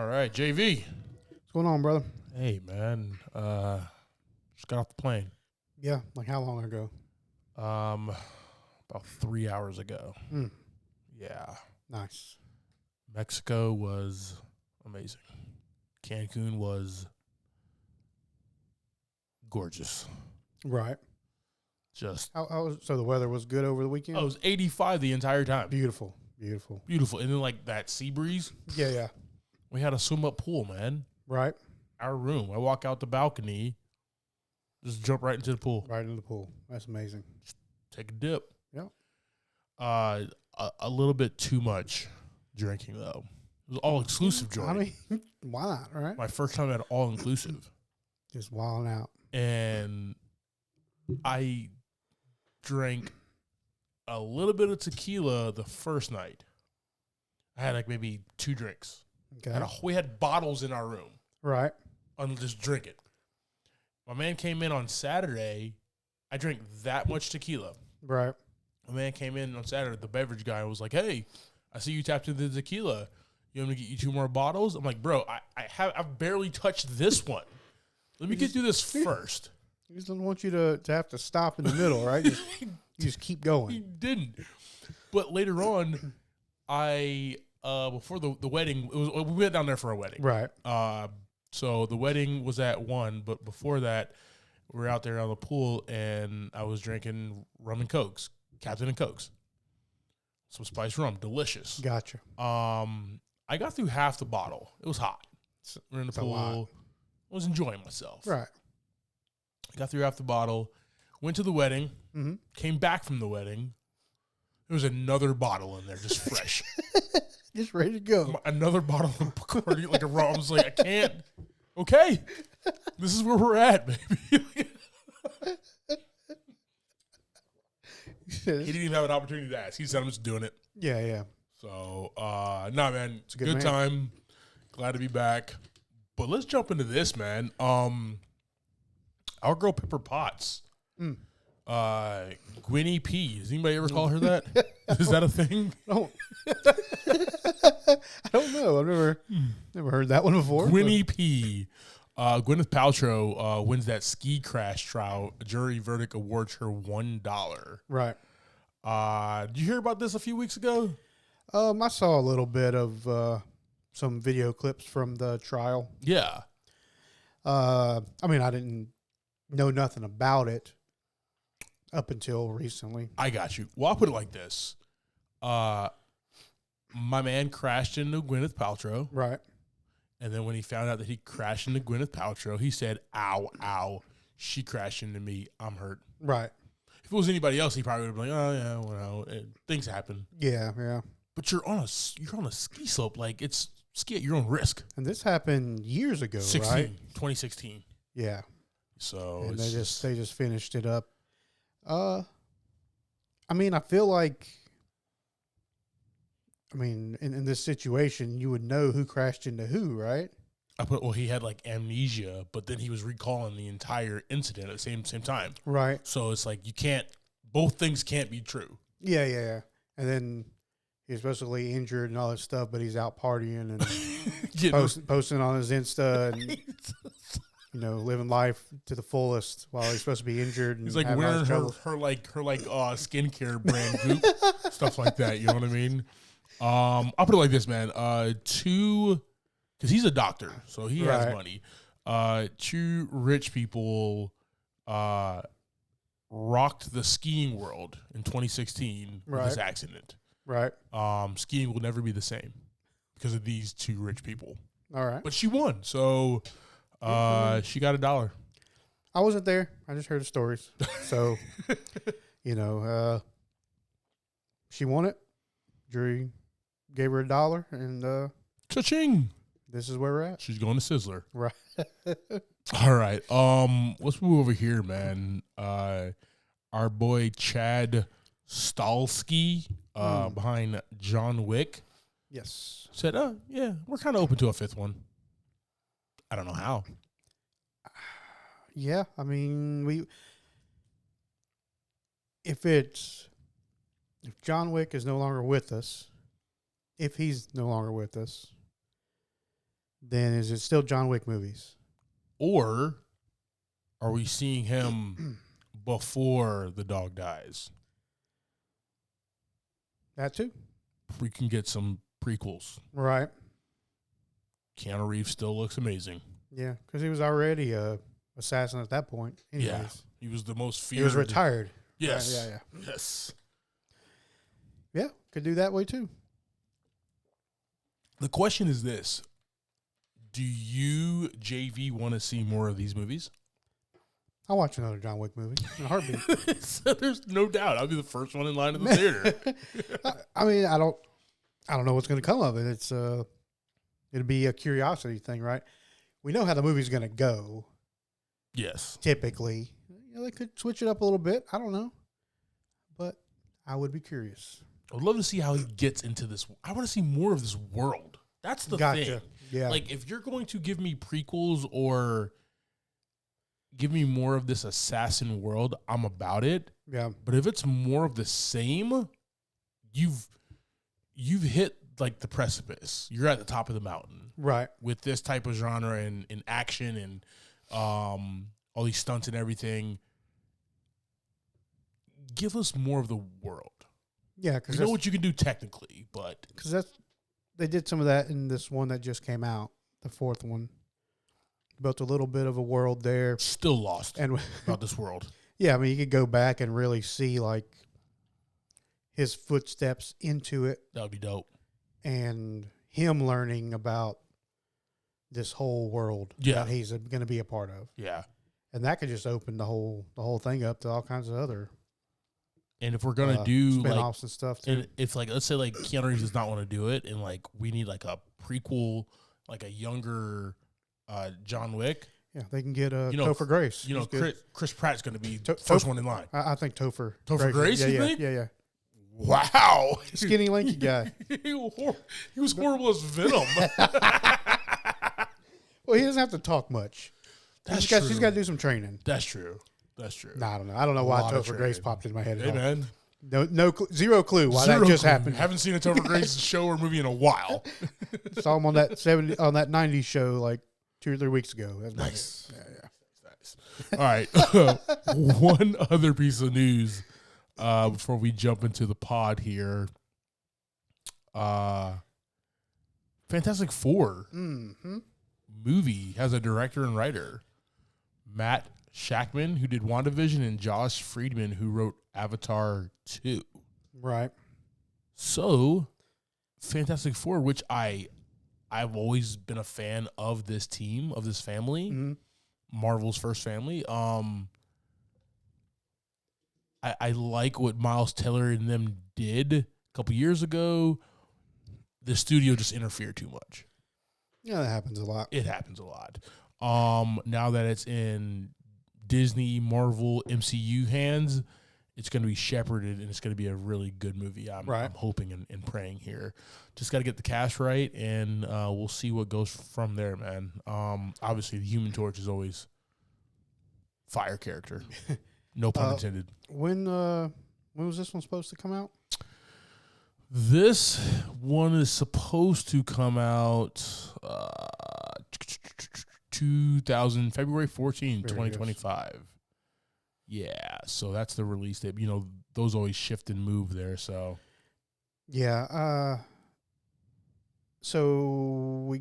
All right, JV. What's going on, brother? Hey, man. Just got off the plane. Yeah, like how long ago? About 3 hours ago. Mm, Yeah. nice. Mexico was amazing. Cancun was gorgeous. Right. Just, So the weather was good over the weekend? it was 85 the entire time. Beautiful. Beautiful. Beautiful. And then, like, that sea breeze. Yeah. We had a swim-up pool, man. Right. Our room. I walk out the balcony, just jump right into the pool. Right in the pool. That's amazing. Take a dip. Yep. A little bit too much drinking, though. It was all-inclusive joint. I mean, why not, right? My first time at all-inclusive. Just wilding out. And I drank a little bit of tequila the first night. I had like maybe 2 drinks. Okay. We had bottles in our room. Right. And just drink it. My man came in on Saturday. I drank that much tequila. Right. My man came in on Saturday, the beverage guy, was like, "Hey, I see you tapped into the tequila. You want me to get you 2 more bottles?" I'm like, "Bro, I've barely touched this one. Let me get through this first." He just don't want you to have to stop in the middle, right? Just keep He going. didn't. But later on, before the wedding, we went down there for a wedding. Right. So the wedding was at 1, but before that, we were out there on the pool, and I was drinking rum and cokes, Captain and Cokes, some spiced rum, delicious. Gotcha. I got through half the bottle. It was hot. We're in the pool. I was enjoying myself. Right. I got through half the bottle, went to the wedding, Mm-hmm. came back from the wedding. There was another bottle in there, just fresh. Just ready to go. Another bottle of Bacardi, like a rum. I was like, I can't. Okay, this is where we're at, baby. He didn't even have an opportunity to ask. He said, "I'm just doing it." Yeah. So, nah, man, it's a good man. time. Glad to be back. But let's jump into this, man. Our girl Pepper Potts, Gwynnie P. Does anybody ever call her that? Is that a thing? I don't know. I've never heard that one before. Gwynnie P. Gwyneth Paltrow wins that ski crash trial. A jury verdict awards her $1. Right. Did you hear about this a few weeks ago? I saw a little bit of some video clips from the trial. Yeah. I mean, I didn't know nothing about it up until recently. I got you. Well, I'll put it like this. My man crashed into Gwyneth Paltrow. Right. And then when he found out that he crashed into Gwyneth Paltrow, he said, "Ow, ow, she crashed into me. I'm hurt." Right. If it was anybody else, he probably would have been like, "Oh, yeah, well, things happen." Yeah. But you're on a ski slope. Like, it's ski at your own risk. And this happened years ago, 16, right? 2016. Yeah. So And it's they just finished it up. I mean, I feel like, in this situation, you would know who crashed into who, right? he had like amnesia, but then he was recalling the entire incident at the same time. Right. So it's like both things can't be true. Yeah. And then he's supposedly injured and all this stuff, but he's out partying and posting on his Insta and living life to the fullest while he's supposed to be injured. And he's like having all wearing this trouble. her skincare brand Goop, stuff like that. You know what I mean? I'll put it like this, man. Because he's a doctor, so he has money. 2 rich people rocked the skiing world in 2016 with this accident. Right. Skiing will never be the same because of these 2 rich people. All right. But she won, so she got $1. I wasn't there. I just heard the stories. So, she won it. Jury gave her $1, and Cha-ching! this is where we're at. She's going to Sizzler. Right. All right. Let's move over here, man. Our boy Chad Stahelski, behind John Wick, Yes. said, yeah, we're kind of open to a 5th one. I don't know how. Yeah, I mean, if John Wick is no longer with us, if he's no longer with us, then is it still John Wick movies? Or are we seeing him before the dog dies? That too. We can get some prequels. Right. Keanu Reeves still looks amazing. Yeah, because he was already a assassin at that point. Anyways. Yeah, he was the most feared. He was retired. Yes. Right, yeah. Yes. Yeah, could do that way too. The question is this. Do you, JV, want to see more of these movies? I'll watch another John Wick movie in a heartbeat. So there's no doubt. I'll be the first one in line in the theater. I mean, I don't know what's going to come of it. It's it'll be a curiosity thing, right? We know how the movie's going to go. Yes. Typically, they could switch it up a little bit. I don't know, but I would be curious. I would love to see how he gets into this. I want to see more of this world. That's the thing. Yeah. Like, if you're going to give me prequels or give me more of this assassin world, I'm about it. Yeah. But if it's more of the same, you've hit like the precipice. You're at the top of the mountain. Right. With this type of genre and action and all these stunts and everything. Give us more of the world. Yeah, because you know what you can do technically, but because they did some of that in this one that just came out, the fourth one. Built a little bit of a world there. Still lost and about this world. Yeah, I mean, you could go back and really see like his footsteps into it. That would be dope. And him learning about this whole world that he's going to be a part of. Yeah, and that could just open the whole thing up to all kinds of other. And if we're gonna do spin-offs and stuff too, and if like let's say like Keanu Reeves does not want to do it, and like we need like a prequel, like a younger John Wick. Yeah, they can get Topher Grace. You know, Chris Pratt's going to be first one in line. I think Topher Grace. You think? Yeah. Wow, skinny, lanky guy. He was horrible as Venom. Well, he doesn't have to talk much. He's got to do some training. That's true. No, I don't know. I don't know why Topher Grace popped in my head. Hey, man. Zero clue why that just happened. Haven't seen a Topher Grace show or movie in a while. Saw him on that 90s show like 2 or 3 weeks ago. That's nice. Yeah. Nice. All right. One other piece of news before we jump into the pod here. Fantastic Four movie has a director and writer. Matt Shackman, who did WandaVision, and Josh Friedman, who wrote Avatar 2. Right. So, Fantastic Four, which I've always been a fan of this team, of this family, Marvel's first family. I like what Miles Teller and them did a couple years ago. The studio just interfered too much. Yeah, that happens a lot. It happens a lot. Now that it's in Disney, Marvel, MCU hands, it's going to be shepherded, and it's going to be a really good movie. I'm hoping and praying here. Just got to get the cast right, and we'll see what goes from there, man. Obviously, the Human Torch is always fire character. No pun intended. When was this one supposed to come out? This one is supposed to come out February 14, 2025. Yeah, so that's the release date. You know, those always shift and move there, so. Yeah, so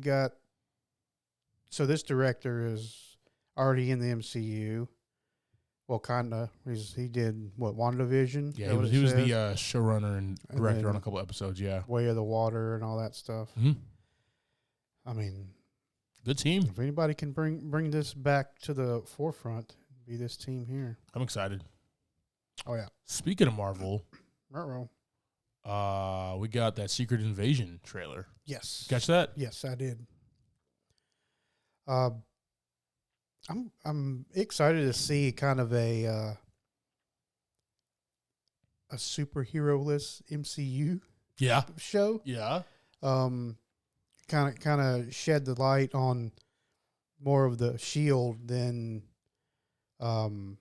this director is already in the MCU. Well, kind of. He did, WandaVision? Yeah, he was the showrunner and director on a couple episodes, yeah. Way of the Water and all that stuff. Mm-hmm. I mean, good team. If anybody can bring this back to the forefront, be this team here. I'm excited. Oh, yeah. Speaking of Marvel, uh-oh. We got that Secret Invasion trailer. Yes. Catch that? Yes, I did. I'm excited to see kind of a superhero-less MCU show. Yeah. Kind of shed the light on more of the Shield than the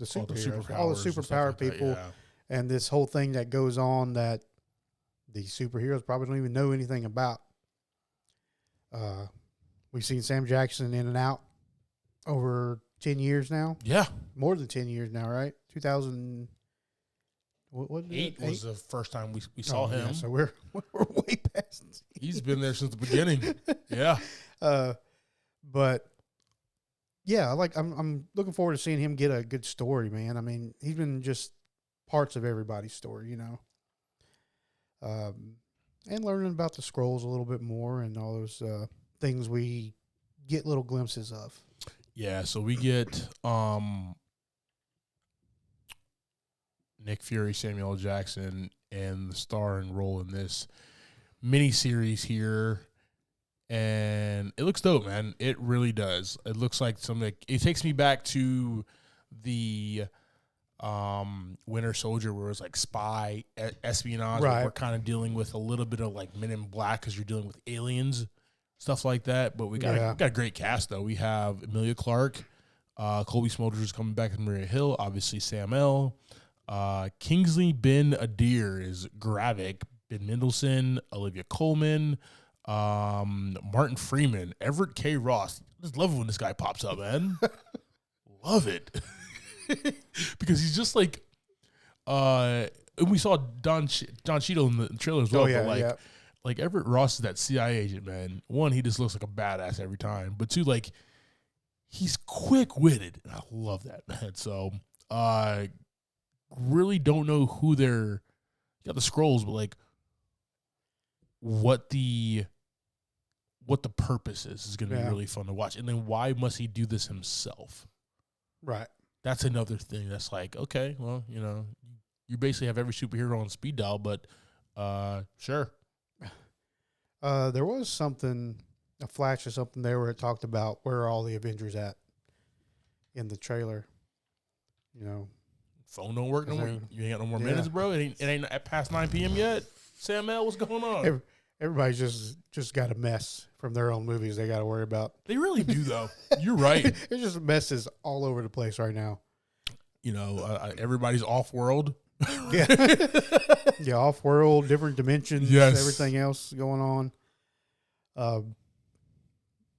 superheroes, all the superpower people, and this whole thing that goes on that the superheroes probably don't even know anything about. We've seen Sam Jackson in and out over 10 years now. Yeah. More than 10 years now, right? 2000. What 8 was the first time we saw him. Yeah, so we're way past. He's been there since the beginning. Yeah. But yeah, I'm looking forward to seeing him get a good story, man. I mean, he's been just parts of everybody's story, you know. And learning about the scrolls a little bit more and all those things we get little glimpses of. Yeah, so we get Nick Fury, Samuel L. Jackson, and the star and role in this mini-series here. And it looks dope, man. It really does. It looks like something. It takes me back to the Winter Soldier, where it was like spy, espionage. Right. We're kind of dealing with a little bit of like Men in Black because you're dealing with aliens, stuff like that. But we got a great cast, though. We have Emilia Clarke, Colby Smulders is coming back as Maria Hill, obviously Sam L. Kingsley Ben Adir is Gravik, Ben Mendelsohn, Olivia Colman, Martin Freeman, Everett K. Ross. I just love it when this guy pops up, man. Love it. Because he's just like, and we saw Don Cheadle in the trailer as well. But like Everett Ross is that CIA agent, man. One, he just looks like a badass every time. But two, like, he's quick-witted. And I love that, man. So, really don't know who they're, got the scrolls, but like, what the purpose is going to be really fun to watch. And then why must he do this himself? Right. That's another thing that's like, okay, well, you know, you basically have every superhero on speed dial, but sure. There was a flash of something there where it talked about where are all the Avengers at in the trailer. You know. Phone don't work no more. You ain't got no more minutes, bro. It ain't at past 9 p.m. yet. Sam L, what's going on? Everybody's just got a mess from their own movies they got to worry about. They really do, though. You're right. There's just messes all over the place right now. You know, everybody's off-world. Yeah, off-world, different dimensions, everything else going on.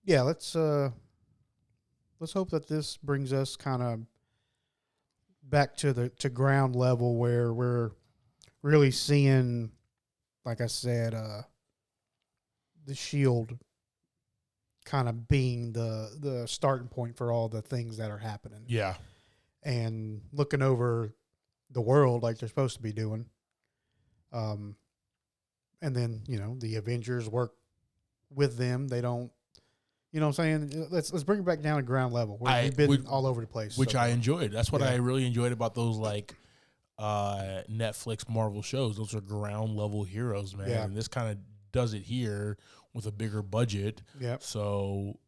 Let's hope that this brings us kind of back to ground level where we're really seeing, like I said, the Shield kind of being the starting point for all the things that are happening. Yeah. And looking over the world like they're supposed to be doing. And then, you know, the Avengers work with them. They don't, you know what I'm saying? Let's bring it back down to ground level. We've been all over the place. Which I enjoyed. That's what I really enjoyed about those, like, Netflix Marvel shows. Those are ground level heroes, man. Yeah. And this kind of does it here with a bigger budget. Yeah. So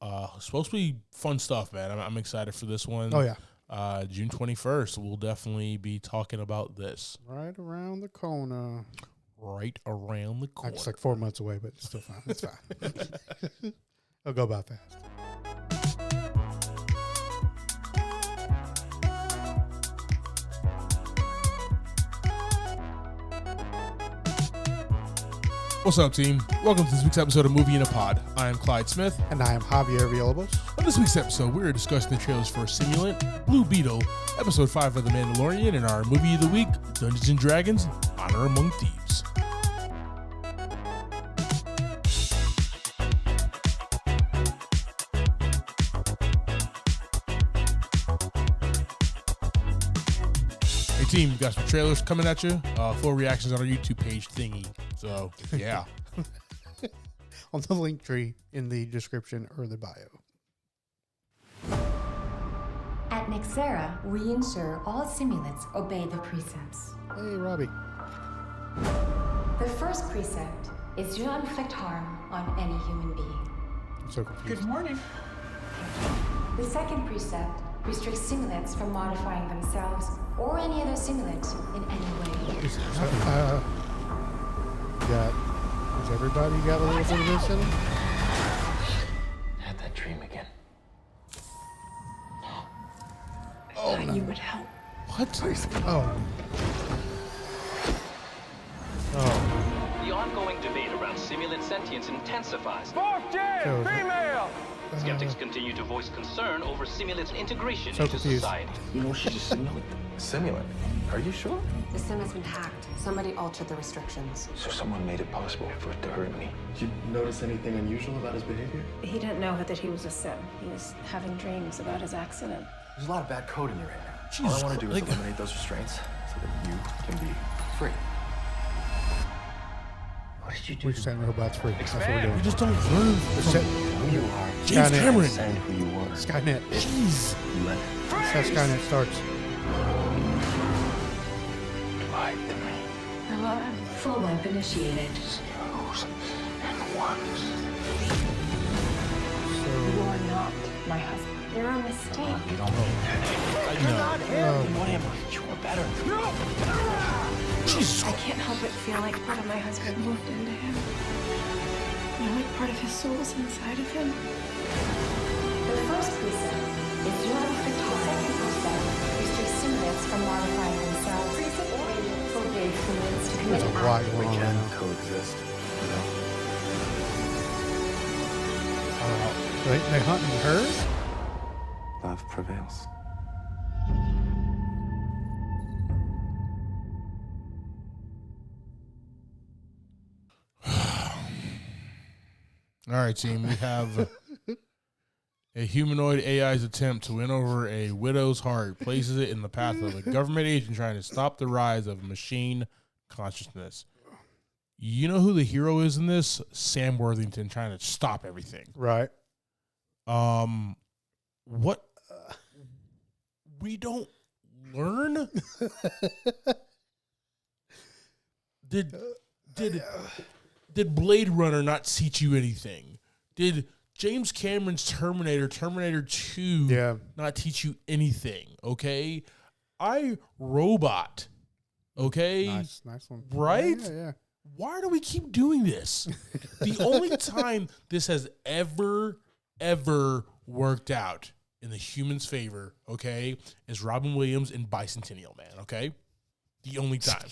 supposed to be fun stuff, man. I'm excited for this one. Oh yeah. June 21st, we'll definitely be talking about this. Right around the corner. Right around the corner. It's like 4 months away, but it's still fine. It's fine. It'll go by fast. What's up, team? Welcome to this week's episode of Movie in a Pod. I am Clyde Smith. And I am Javier Villalobos. On this week's episode, we're discussing the trailers for Simulant, Blue Beetle, Episode 5 of The Mandalorian, and our movie of the week, Dungeons & Dragons, Honor Among Thieves. Hey, team, we got some trailers coming at you. Full reactions on our YouTube page thingy. So, yeah. On the link tree in the description or the bio. At Nexera, we ensure all simulants obey the precepts. Hey, Robbie. The first precept is to not inflict harm on any human being. I'm so confused. Good morning. The second precept restricts simulants from modifying themselves or any other simulant in any way. Has everybody got a little bit of this in them? Had that dream again. Oh, no. You would help. What? Oh. The ongoing debate around simulant sentience intensifies. Female. Skeptics continue to voice concern over simulant's integration So into confused. society. You know she's a simulant? Simulant? Are you sure? The sim has been hacked. Somebody altered the restrictions. So someone made it possible for it to hurt me. Did you notice anything unusual about his behavior? He didn't know that he was a sim. He was having dreams about his accident. There's a lot of bad code in you right now. Jesus All I want to do is Christ. eliminate those restraints so that you can be free. What did you do? We're just setting robots free. That's what we're doing. We just don't learn. We're set- Who you are James Skynet. Cameron. and who you were. Skynet. Jeez. You let That's how Skynet starts. lie to me. Full wipe initiated. Zeros and ones. You are not my husband. You're a mistake. You don't mean that. What am I? You're better. Jesus. I can't help but feel like part of my husband moved into him. You know, like part of his soul's inside of him. The first precept is you have a 50-second precept restricts simulants from modifying themselves. Precept 3 forbids simulants to commit There's a acts. lot We going on can right now. coexist. You know? They hunting her? Love prevails. All right, team. We have a humanoid AI's attempt to win over a widow's heart places it in the path of a government agent trying to stop the rise of machine consciousness. You know who the hero is in this? Sam Worthington trying to stop everything. Right. What? We don't learn? Did Blade Runner not teach you anything? Did James Cameron's Terminator 2 Yeah. not teach you anything? Okay? I Robot. Okay? Nice one. Right? Yeah. Why do we keep doing this? The only time this has ever worked out in the human's favor, okay, is Robin Williams in Bicentennial Man, okay? The only time.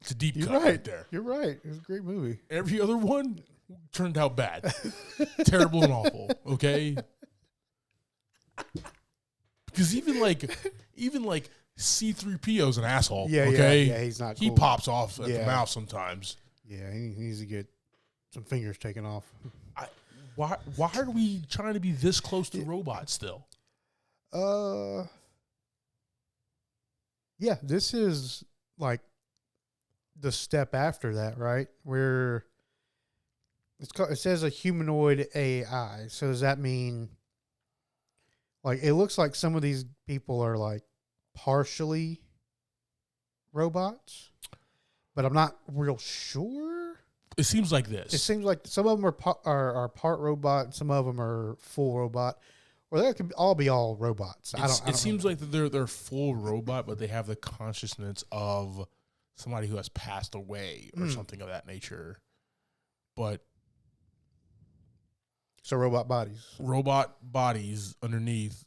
It's a deep You're cut right. right there. You're right. It was a great movie. Every other one turned out bad. Terrible and awful, okay? Because even like C-3PO's an asshole, Yeah, okay? yeah, he's not He cool. pops off at the Yeah. mouth sometimes. Yeah, he needs to get some fingers taken off. Why are we trying to be this close to robots still? Yeah, this is like the step after that, right? Where it says a humanoid AI. So does that mean like it looks like some of these people are like partially robots, but I'm not real sure. It seems like this. It seems like some of them are part robot, and some of them are full robot, or they could all be all robots. I don't It seems know. like that they're full robot, but they have the consciousness of somebody who has passed away or something of that nature. But So robot robot bodies underneath.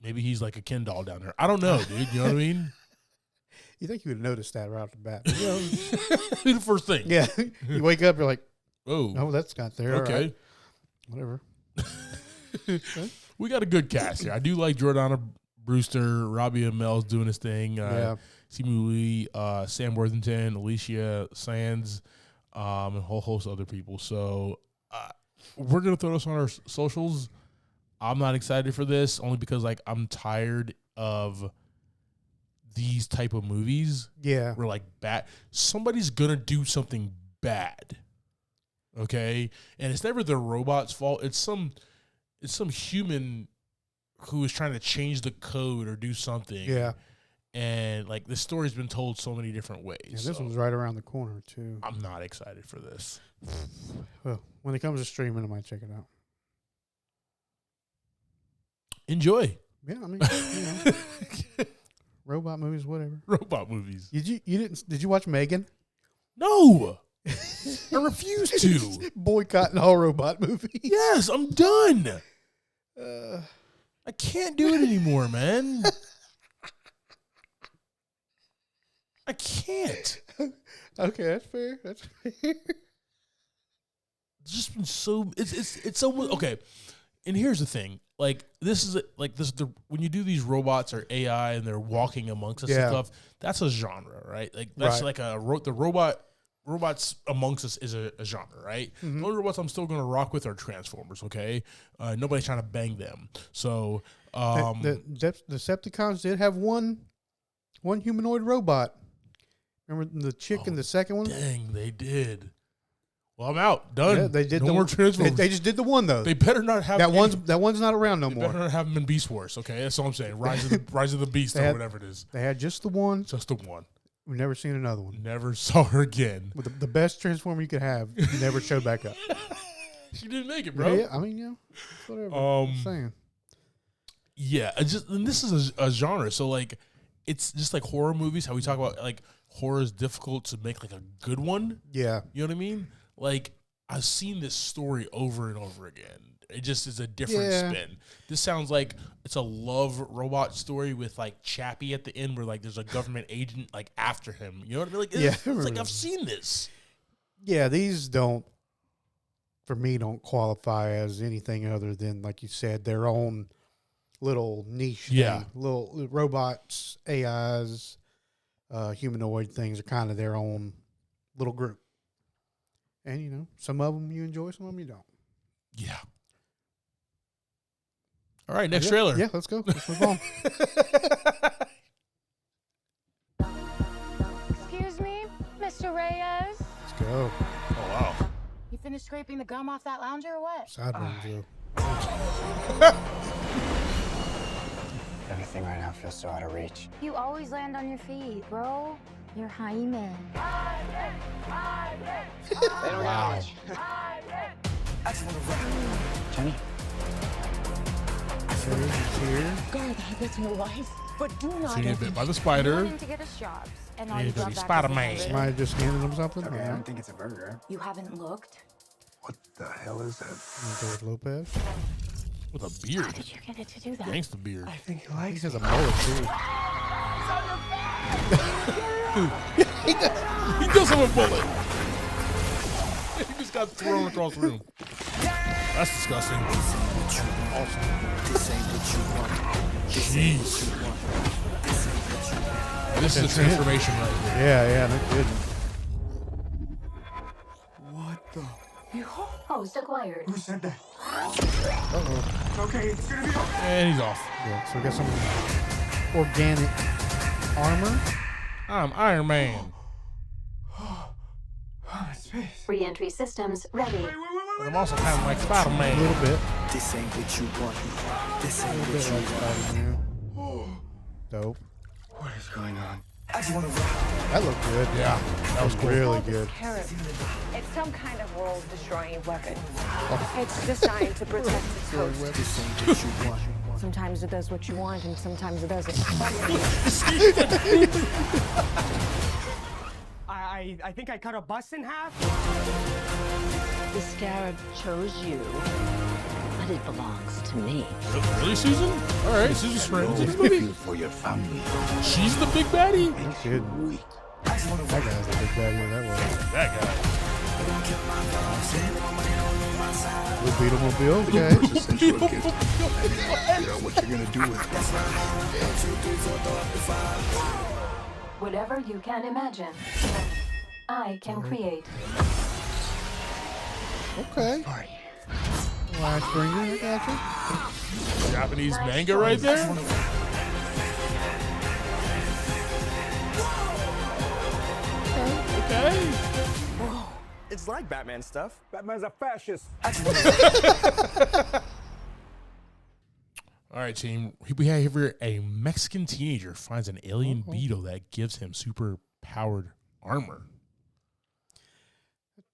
Maybe he's like a Ken doll down there. I don't know, dude. You know what I mean? You think you would notice that right off the bat? You know, The first thing. yeah, you wake up, you're like, Oh, no, that's not there. All okay. right. Whatever. We got a good cast here. I do like Jordana Brewster, Robbie Amell's doing his thing. Yeah. Simu Lee, Sam Worthington, Alicia Sands, and a whole host of other people. So we're gonna throw this on our socials. I'm not excited for this only because like I'm tired of these type of movies. Yeah. Where like somebody's gonna do something bad. Okay? And it's never the robot's fault. It's some human who is trying to change the code or do something. Yeah. And like the story's been told so many different ways. Yeah, this so one's right around the corner too. I'm not excited for this. Well, when it comes to streaming, I might check it out. Enjoy. Yeah, I mean, you know, robot movies, whatever. Robot movies. Did you watch Megan? No. I refuse to. Boycotting all robot movies. Yes, I'm done. Uh, I can't do it anymore, man. I can't. Okay, that's fair. That's fair. It's just been so it's so okay. And here's the thing, like this when you do these robots or AI and they're walking amongst us and stuff, that's a genre, right? Like that's like the robots amongst us is a genre, right? The only robots I'm still gonna rock with are Transformers. Okay, nobody's trying to bang them. So the Decepticons did have one humanoid robot. Remember the chick in the second one? Dang, they did. Well, I'm out. Done. Yeah, they did no more Transformers. They just did the one though. They better not have that one's not around no more. They better not have them in Beast Wars. Okay, that's all I'm saying. Rise of the Beast or whatever it is. They had just the one. Just the one. We've never seen another one. Never saw her again. With the best Transformer you could have, you never showed back up. She didn't make it, bro. Yeah, I mean, whatever. I'm saying. Yeah, and this is a genre. So like, it's just like horror movies. How we talk about like horror is difficult to make like a good one. Yeah, you know what I mean. Like I've seen this story over and over again. It just is a different spin. This sounds like it's a love robot story with like Chappie at the end, where like there's a government agent like after him. You know what I mean? Like, it's like I've seen this. Yeah, these don't qualify as anything other than, like you said, their own little niche thing. Little robots, AIs, humanoid things are kind of their own little group. And, some of them you enjoy, some of them you don't. Yeah. All right, next trailer. Yeah, let's go. Let's move on. Excuse me, Mr. Reyes? Let's go. Oh, wow. You finished scraping the gum off that lounger or what? Sideburn, Joe. Everything right now feels so out of reach. You always land on your feet, bro. You're Jaime. They don't got much. Jenny? God, that's my life. But do not. So you get bit by the spider. To get us jobs, and all Yeah, you to got be back Spider-Man. was a Somebody just handed him something? Okay, I don't think it's a burger. You haven't looked? What the hell is that? George Lopez. With a beard. How did you get it to do that? Gangsta beard. I think he likes He has a mullet, too. He does have a bullet. He just got thrown across the room. That's disgusting. Jeez. This is a transformation right here. Yeah, no kidding. What the? Host acquired. Who said that? Uh-oh. Okay, it's gonna be okay. And he's off. Yeah, so we got some organic armor. I'm Iron Man. Oh, space. Re-entry systems ready. But I'm also kind of like Spider-Man. A little bit. This ain't what you want. This A ain't little what bit you like want. Spider-Man. Dope. What is going on? That looked good. Yeah, that was cool. Really good. It's some kind of world-destroying weapon. It's designed to protect its host. This ain't what you want. Sometimes it does what you want, and sometimes it doesn't. I think I cut a bus in half. The scarab chose you, but it belongs to me. Really, Susan? All right, Susan's friends in this movie. For your family. She's the big baddie. No kidding. That guy's the big baddie of that one. That guy. Blue Beetlemobile, okay. Figure out what you're gonna do with it. Whatever you can imagine, I can create. Okay. Last bringer, I gotcha. Japanese manga right there. Okay. It's like Batman stuff. Batman's a fascist. All right, team. We have here a Mexican teenager finds an alien beetle that gives him super powered armor.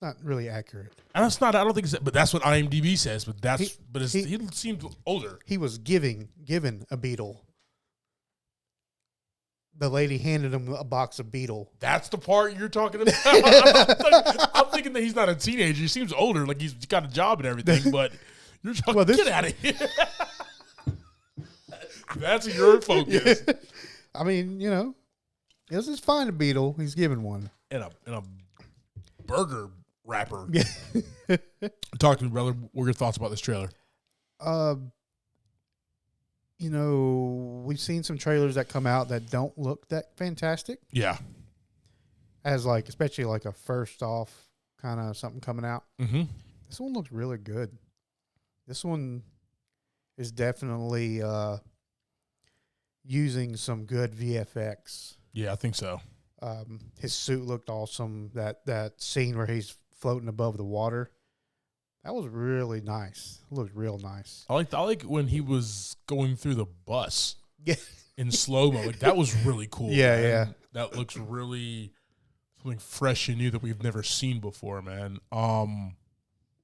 Not really accurate. And that's not. I don't think it's. But that's what IMDb says. But that's. He seems older. He was given a beetle. The lady handed him a box of beetle. That's the part you're talking about. I'm thinking that he's not a teenager. He seems older, like he's got a job and everything. But you're talking. Get out of here. That's your focus. I mean, this is fine a beetle. He's given one. a burger wrapper. Yeah. Talk to me, brother. What are your thoughts about this trailer? You know, we've seen some trailers that come out that don't look that fantastic. Yeah. As like, especially like a first off kind of something coming out. Mm-hmm. This one looks really good. This one is definitely using some good VFX. Yeah, I think so. His suit looked awesome. That scene where he's floating above the water, that was really nice. It looked real nice. I like when he was going through the bus. Yeah. In slow-mo. Like, that was really cool. Yeah, man. yeah. That looks really something fresh and new that we've never seen before, man.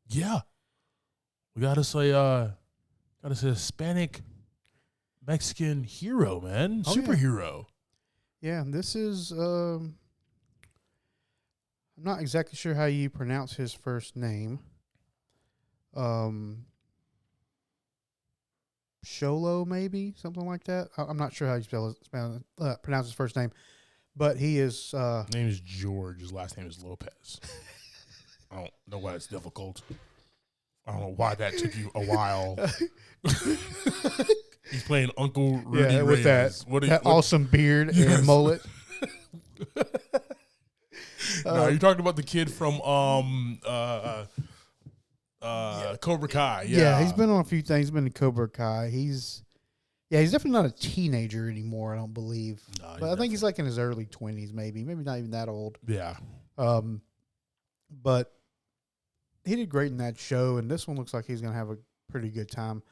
Yeah. We gotta say Hispanic Mexican hero, man. Oh, Superhero. Yeah, and this is I'm not exactly sure how you pronounce his first name. Sholo, maybe something like that. I'm not sure how you pronounce his first name, but he is. His name is George. His last name is Lopez. I don't know why it's difficult. I don't know why that took you a while. He's playing Uncle Rudy with Reyes. that awesome beard and mullet. No, you're talking about the kid from Cobra Kai. Yeah, he's been on a few things. He's been in Cobra Kai. He's definitely not a teenager anymore, I don't believe. No, but I think he's like in his early 20s, maybe not even that old. Yeah. But he did great in that show, and this one looks like he's going to have a pretty good time.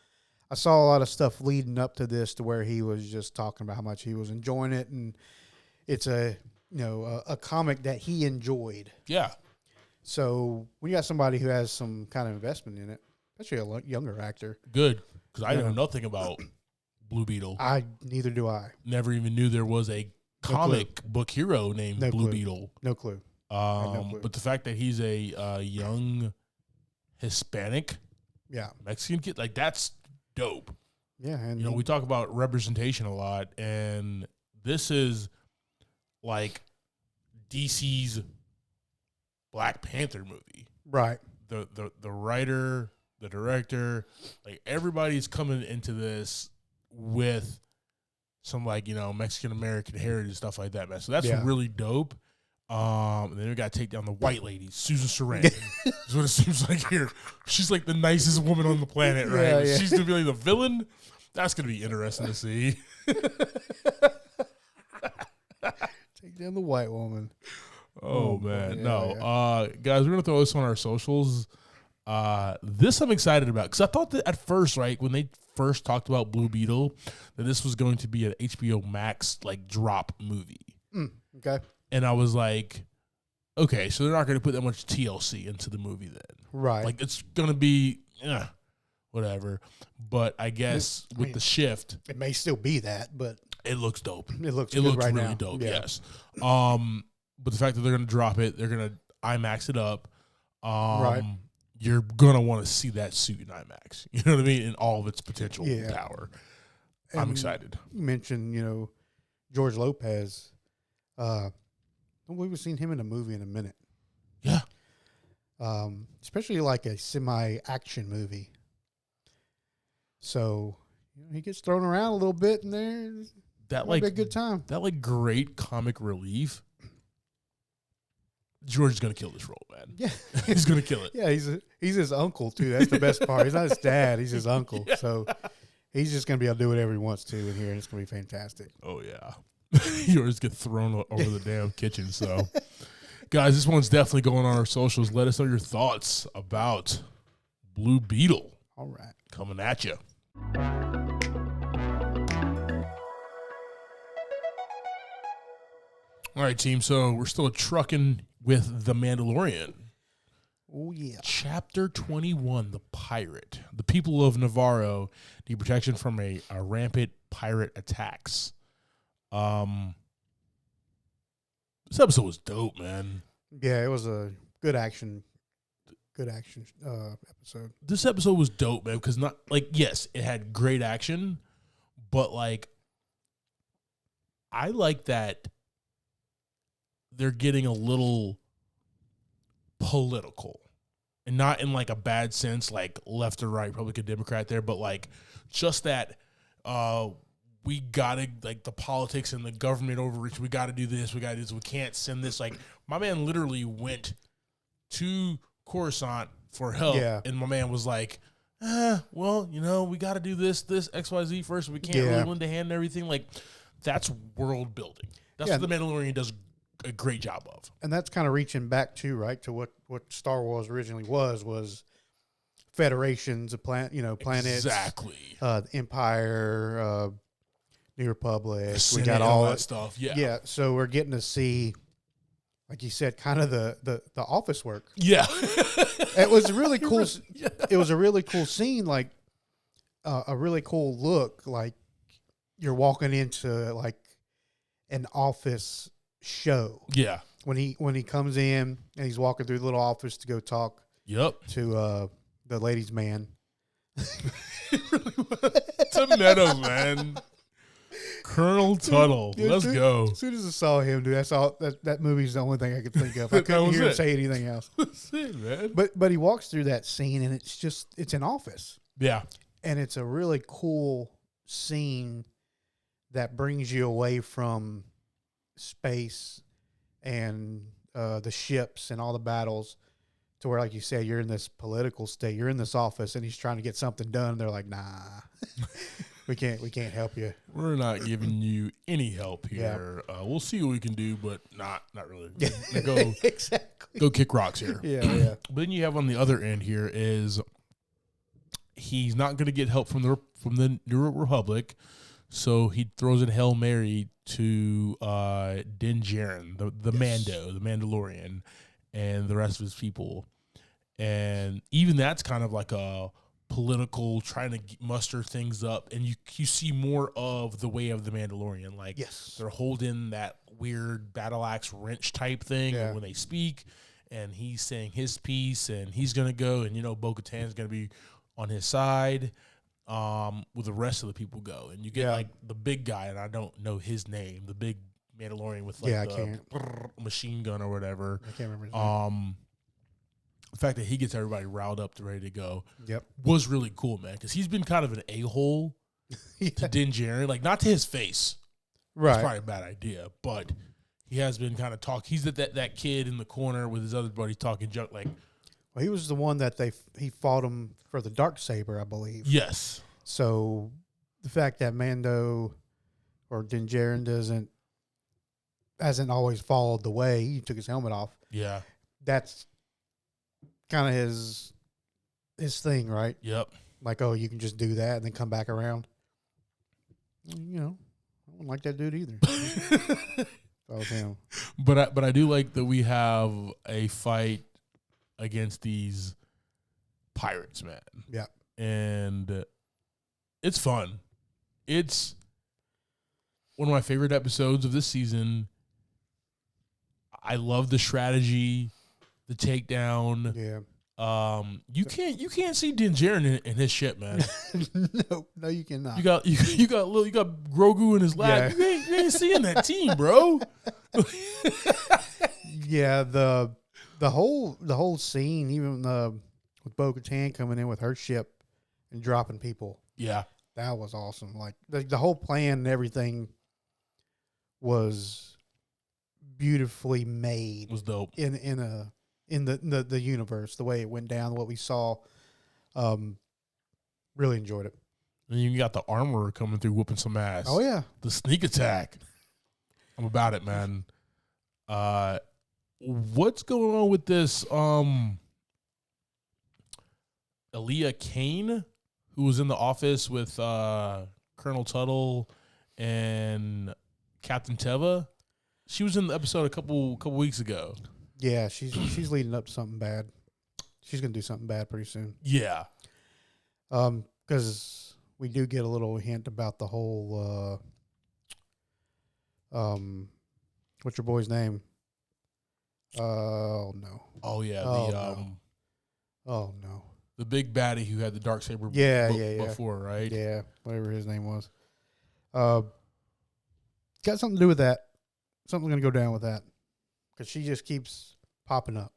I saw a lot of stuff leading up to this to where he was just talking about how much he was enjoying it, and it's a comic that he enjoyed. Yeah. So when you got somebody who has some kind of investment in it, especially a younger actor. Good, because I know nothing about Blue Beetle. Neither do I. Never even knew there was a comic book hero named Blue Beetle. No clue. But the fact that he's a young Hispanic Mexican kid, like, that's dope. Yeah, and we talk about representation a lot, and this is like DC's Black Panther movie. Right. The writer, the director, like, everybody's coming into this with some, like, Mexican American heritage and stuff like that, man. So that's really dope. And then we got to take down the white lady, Susan Sarandon. Is what it seems like here. She's like the nicest woman on the planet, right? Yeah. She's gonna be like the villain. That's gonna be interesting to see. Take down the white woman. Oh man, yeah, no, yeah. Guys, we're gonna throw this on our socials. This I'm excited about because I thought that at first, right, when they first talked about Blue Beetle, that this was going to be an HBO Max like drop movie. Okay. And I was like, okay, so they're not going to put that much TLC into the movie then. Right. Like, it's going to be, whatever. But I guess the shift. It may still be that, but. It looks dope. It looks really now. dope, yeah. yes. But the fact that they're going to drop it, they're going to IMAX it up. Right. You're going to want to see that suit in IMAX. You know what I mean? In all of its potential power. And I'm excited. You mentioned, George Lopez. I don't believe we've seen him in a movie in a minute. Yeah. Especially like a semi-action movie. So, he gets thrown around a little bit in there. That might be a good time. That like great comic relief. George is gonna kill this role, man. Yeah, he's gonna kill it. Yeah, he's his uncle too. That's the best part. He's not his dad. He's his uncle. Yeah. So he's just gonna be able to do whatever he wants to in here, and it's gonna be fantastic. Oh yeah. You just get thrown over the damn kitchen. So, guys, this one's definitely going on our socials. Let us know your thoughts about Blue Beetle. All right. Coming at you. All right, team. So we're still trucking with The Mandalorian. Oh, yeah. Chapter 21, The Pirate. The people of Navarro need protection from a rampant pirate attacks. This episode was dope, man. Yeah, it was a good action episode. This episode was dope, man, because not like, yes, it had great action, but like, I like that they're getting a little political, and not in like a bad sense, like left or right, Republican, Democrat there, but like just that we gotta, like, the politics and the government overreach. We gotta do this. We gotta do this. We can't send this. Like, my man literally went to Coruscant for help, and my man was like, well, you know, we gotta do this XYZ first. We can't really lend a hand and everything. Like, that's world building. That's what the Mandalorian does a great job of. And that's kind of reaching back to, right, to what Star Wars originally was federations of planets. Exactly. Empire, New Republic. We got all that stuff. Yeah. Yeah. So we're getting to see, like you said, kind of the office work. Yeah. It was really cool. Yeah. It was a really cool scene, like a really cool look. Like you're walking into like an office show. Yeah. When he comes in and he's walking through the little office to go talk. Yep. To the ladies' man. Tomato man. Colonel Tuttle. Let's go. As soon as I saw him, dude, that's all. That movie's the only thing I could think of. I couldn't hear him say anything else. That's it, man. But he walks through that scene, and it's an office. Yeah. And it's a really cool scene that brings you away from space and the ships and all the battles to where, like you said, you're in this political state. You're in this office, and he's trying to get something done. And they're like, nah. We can't help you. We're not giving you any help here. Yeah. We'll see what we can do, but not really. Go exactly. Go kick rocks here. Yeah. But then you have on the other end here is he's not going to get help from the New Republic, so he throws in Hail Mary to Din Djarin, the Mando, the Mandalorian, and the rest of his people, and even that's kind of like a political, trying to muster things up, and you see more of the way of the Mandalorian. Like, they're holding that weird battle axe wrench type thing when they speak, and he's saying his piece, and he's gonna go, and Bo-Katan's gonna be on his side, with the rest of the people go, and you get like the big guy, and I don't know his name, the big Mandalorian with like the machine gun or whatever. I can't remember his name. The fact that he gets everybody riled up to ready to go was really cool, man, because he's been kind of an a-hole to Din Djarin. Like, not to his face. Right. It's probably a bad idea, but he has been kind of he's that kid in the corner with his other buddies talking junk. Like, well, he was the one that he fought him for the Darksaber, I believe. Yes. So the fact that Mando or Din Djarin hasn't always followed the way, he took his helmet off. Yeah. That's kind of his thing, right? Yep. Like, oh, you can just do that and then come back around. I don't like that dude either. That was him. But I do like that we have a fight against these pirates, man. Yeah. And it's fun. It's one of my favorite episodes of this season. I love the strategy, the takedown. Yeah. You can't see Din Djarin in his shit, man. No, you cannot. You got Grogu in his lap. Yeah. You ain't seeing that team, bro. Yeah, the whole scene, even with Bo-Katan coming in with her ship and dropping people. Yeah, that was awesome. Like the whole plan and everything was beautifully made. It was dope in the universe, the way it went down, what we saw. Really enjoyed it. And you got the armorer coming through whooping some ass. Oh yeah, the sneak attack. I'm about it, man. What's going on with this? Elia Kane, who was in the office with Colonel Tuttle and Captain Teva. She was in the episode a couple weeks ago. Yeah, she's leading up to something bad. She's gonna do something bad pretty soon. Yeah. Because we do get a little hint about the whole what's your boy's name? Oh no. Oh yeah. Oh no. The big baddie who had the Darksaber before, right? Yeah, whatever his name was. Got something to do with that. Something's gonna go down with that. because she just keeps popping up.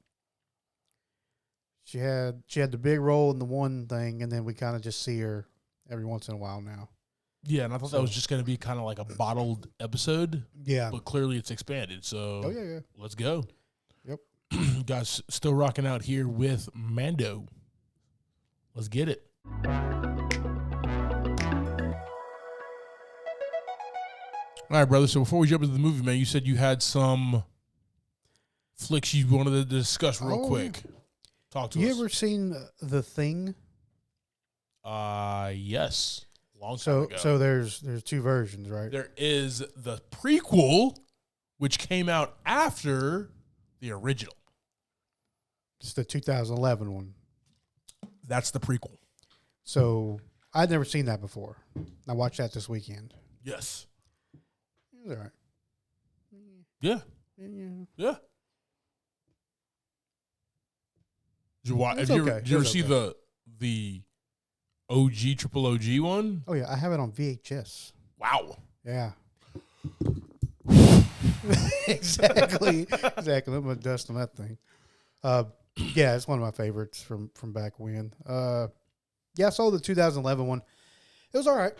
She had the big role in the one thing, and then we kind of just see her every once in a while now. Yeah, and I thought that was just going to be kind of like a bottled episode. Yeah. But clearly it's expanded. So yeah. Let's go. Yep. Guys, still rocking out here with Mando. Let's get it. All right, brother. So before we jump into the movie, man, you said you had some flicks you wanted to discuss real quick. Talk to us. You ever seen The Thing? Yes. Long time ago. So there's two versions, right? There is the prequel, which came out after the original. It's the 2011 one. That's the prequel. So I'd never seen that before. I watched that this weekend. Yes. It was all right. Yeah. Yeah. Did you ever see the OG triple OG one? Oh yeah, I have it on VHS. Wow. Yeah. Exactly. I'm gonna dust on that thing. Yeah, it's one of my favorites from back when. Yeah, I saw the 2011 one. It was all right.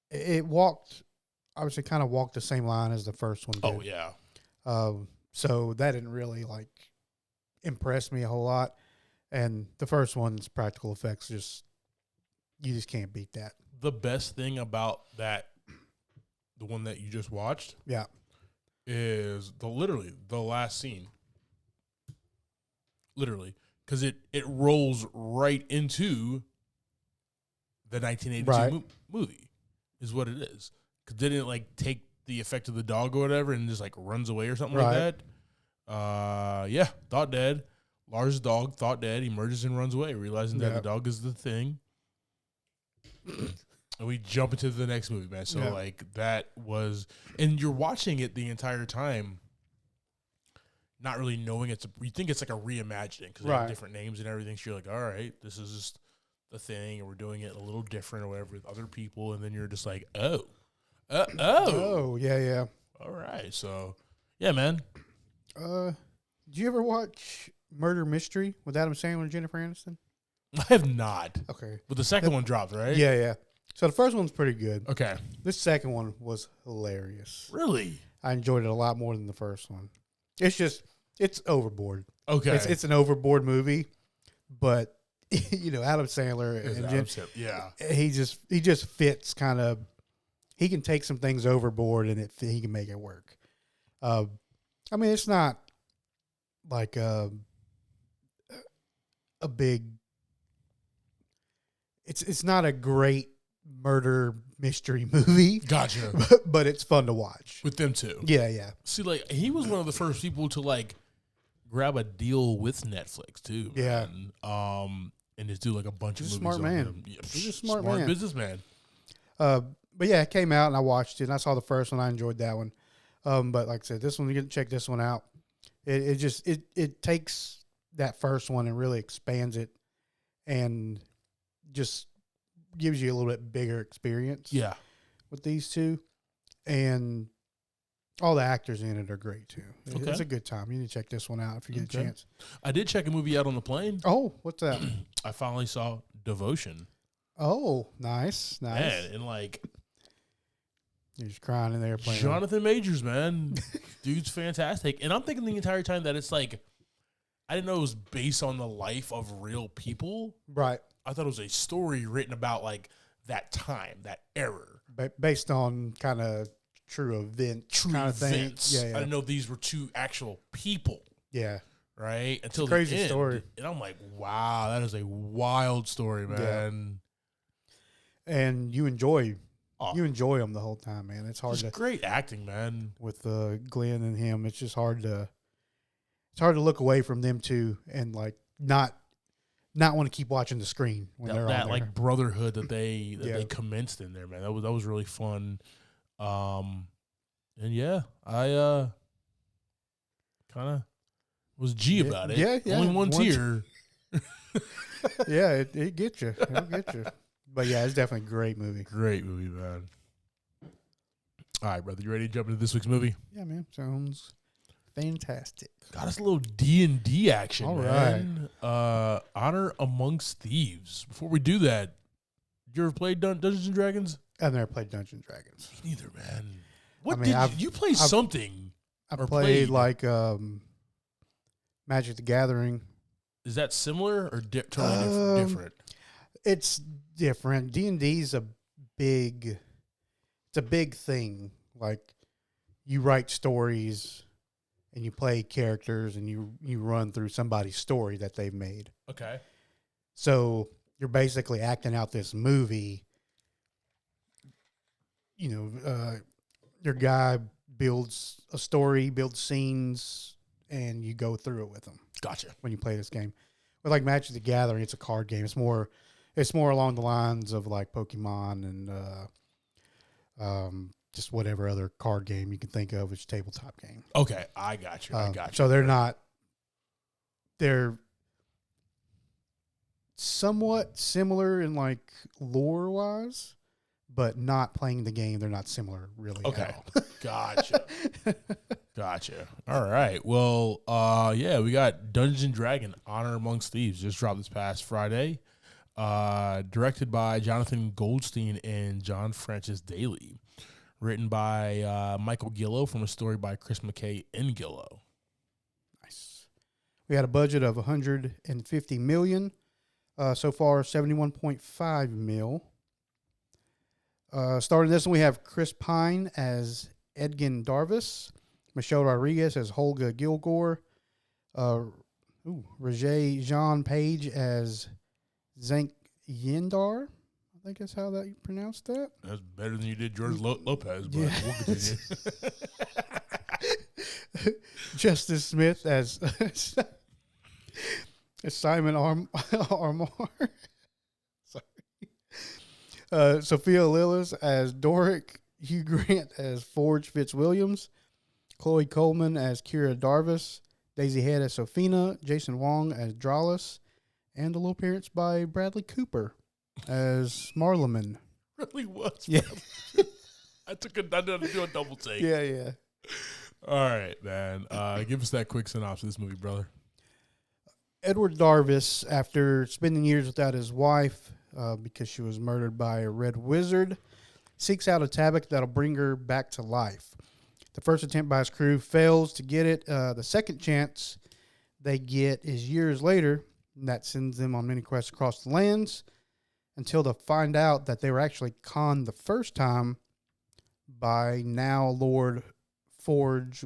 It walked, obviously, kind of walked the same line as the first one did. Oh yeah. So that didn't really impress me a whole lot. And the first one's practical effects, you just can't beat that. The best thing about that, the one that you just watched, yeah, is literally the last scene. Literally, because it rolls right into the 1982 movie, is what it is. Because they didn't take the effect of the dog or whatever and just runs away or something like that. Yeah, thought dead. Lars' dog, thought dead, emerges and runs away, realizing that the dog is the thing. And we jump into the next movie, man. So, that was... And you're watching it the entire time, not really knowing you think it's a reimagining, because they have different names and everything. So you're like, all right, this is just the thing, and we're doing it a little different or whatever with other people. And then you're just like, oh, yeah. All right, so, yeah, man. Did you ever watch Murder Mystery with Adam Sandler and Jennifer Aniston? I have not. Okay. But the second one dropped, right? Yeah. So the first one's pretty good. Okay. This second one was hilarious. Really? I enjoyed it a lot more than the first one. It's overboard. Okay. It's an overboard movie, but Adam Sandler and he just fits kind of. He can take some things overboard and he can make it work. I mean, it's not like a big. It's not a great murder mystery movie. Gotcha. But it's fun to watch with them too. Yeah. See, he was one of the first people to grab a deal with Netflix too. Man. Yeah. And just do a bunch of movies. Smart man. Yeah, He's a smart man. Businessman. But yeah, it came out and I watched it. And I saw the first one. I enjoyed that one. But like I said, this one, you can check this one out. It takes that first one and really expands it, and just gives you a little bit bigger experience. Yeah. With these two, and all the actors in it are great too. Okay. It's a good time. You need to check this one out if you get a chance. I did check a movie out on the plane. Oh, what's that? I finally saw Devotion. Oh, nice. Man, and you're just crying in the airplane. Jonathan Majors, man. Dude's fantastic. And I'm thinking the entire time that it's I didn't know it was based on the life of real people. Right. I thought it was a story written about that time, that era. Based on kind of true events kind of thing. Yeah. I didn't know these were two actual people. Yeah. Right? Until it's a crazy story. And I'm like, wow, that is a wild story, man. Yeah. And you enjoy them the whole time, man. It's hard. It's great acting, man. With Glenn and him, it's just hard to look away from them two and not want to keep watching the screen when they're on there. Brotherhood that they commenced in there, man. That was really fun. And yeah, I kind of was G about it. Yeah. Only one tear. Yeah, it gets you. It'll get you. But yeah, it's definitely a great movie. Great movie, man. All right, brother. You ready to jump into this week's movie? Yeah, man. Sounds fantastic. Got us a little D&D action, All man. Honor Amongst Thieves. Before we do that, you ever played Dungeons and Dragons? I've never played Dungeons and Dragons. Neither, man. What I mean, did you play? Something? I've or played like Magic the Gathering. Is that similar or totally different? It's different. D&D's a big thing. Like, you write stories and you play characters and you run through somebody's story that they've made. Okay. So you're basically acting out this movie. You know, your guy builds a story, builds scenes, and you go through it with them. Gotcha. When you play this game. With like Magic the Gathering, it's a card game. It's more along the lines of like Pokemon and just whatever other card game you can think of. It's a tabletop game. Okay, I got you. So they're somewhat similar in like lore wise, but not playing the game. They're not similar really. Okay. At all. Gotcha. All right. Well, yeah, we got Dungeons and Dragons Honor Amongst Thieves just dropped this past Friday. Directed by Jonathan Goldstein and John Francis Daly. Written by Michael Gillo from a story by Chris McKay and Gillo. Nice. We had a budget of $150 million. So far, 71.5 mil. Starting this one, we have Chris Pine as Edgin Darvis, Michelle Rodriguez as Holga Gilgore, Rajay Jean Page as Zank Yendar. I think that's how that you pronounce that. That's better than you did George Lopez, but we'll continue. Justice Smith as Simon Armour. Sorry. Sophia Lillis as Doric, Hugh Grant as Forge Fitzwilliams, Chloe Coleman as Kira Darvis, Daisy Head as Sophina, Jason Wong as Dralis, and a little appearance by Bradley Cooper as Marleman. Really was. Yeah. I had to do a double take. Yeah. All right, man. Give us that quick synopsis of this movie, brother. Edward Darvis, after spending years without his wife because she was murdered by a red wizard, seeks out a tablet that'll bring her back to life. The first attempt by his crew fails to get it. The second chance they get is years later, and that sends them on many quests across the lands until they find out that they were actually conned the first time by now Lord Forge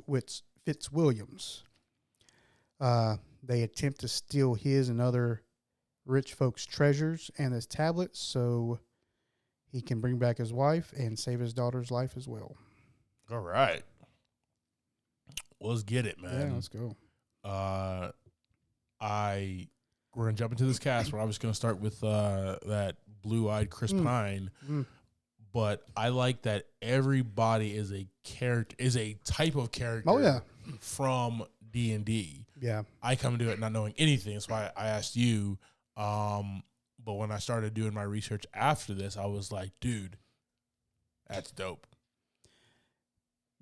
Fitzwilliams. They attempt to steal his and other rich folks' treasures and his tablets so he can bring back his wife and save his daughter's life as well. All right. Well, let's get it, man. Yeah, let's go. We're going to jump into this cast. We're obviously going to start with that blue-eyed Chris Pine. But I like that everybody is a character, is a type of character. Oh, yeah. From D&D. Yeah. I come to it not knowing anything. That's why I asked you. But when I started doing my research after this, I was like, dude, that's dope.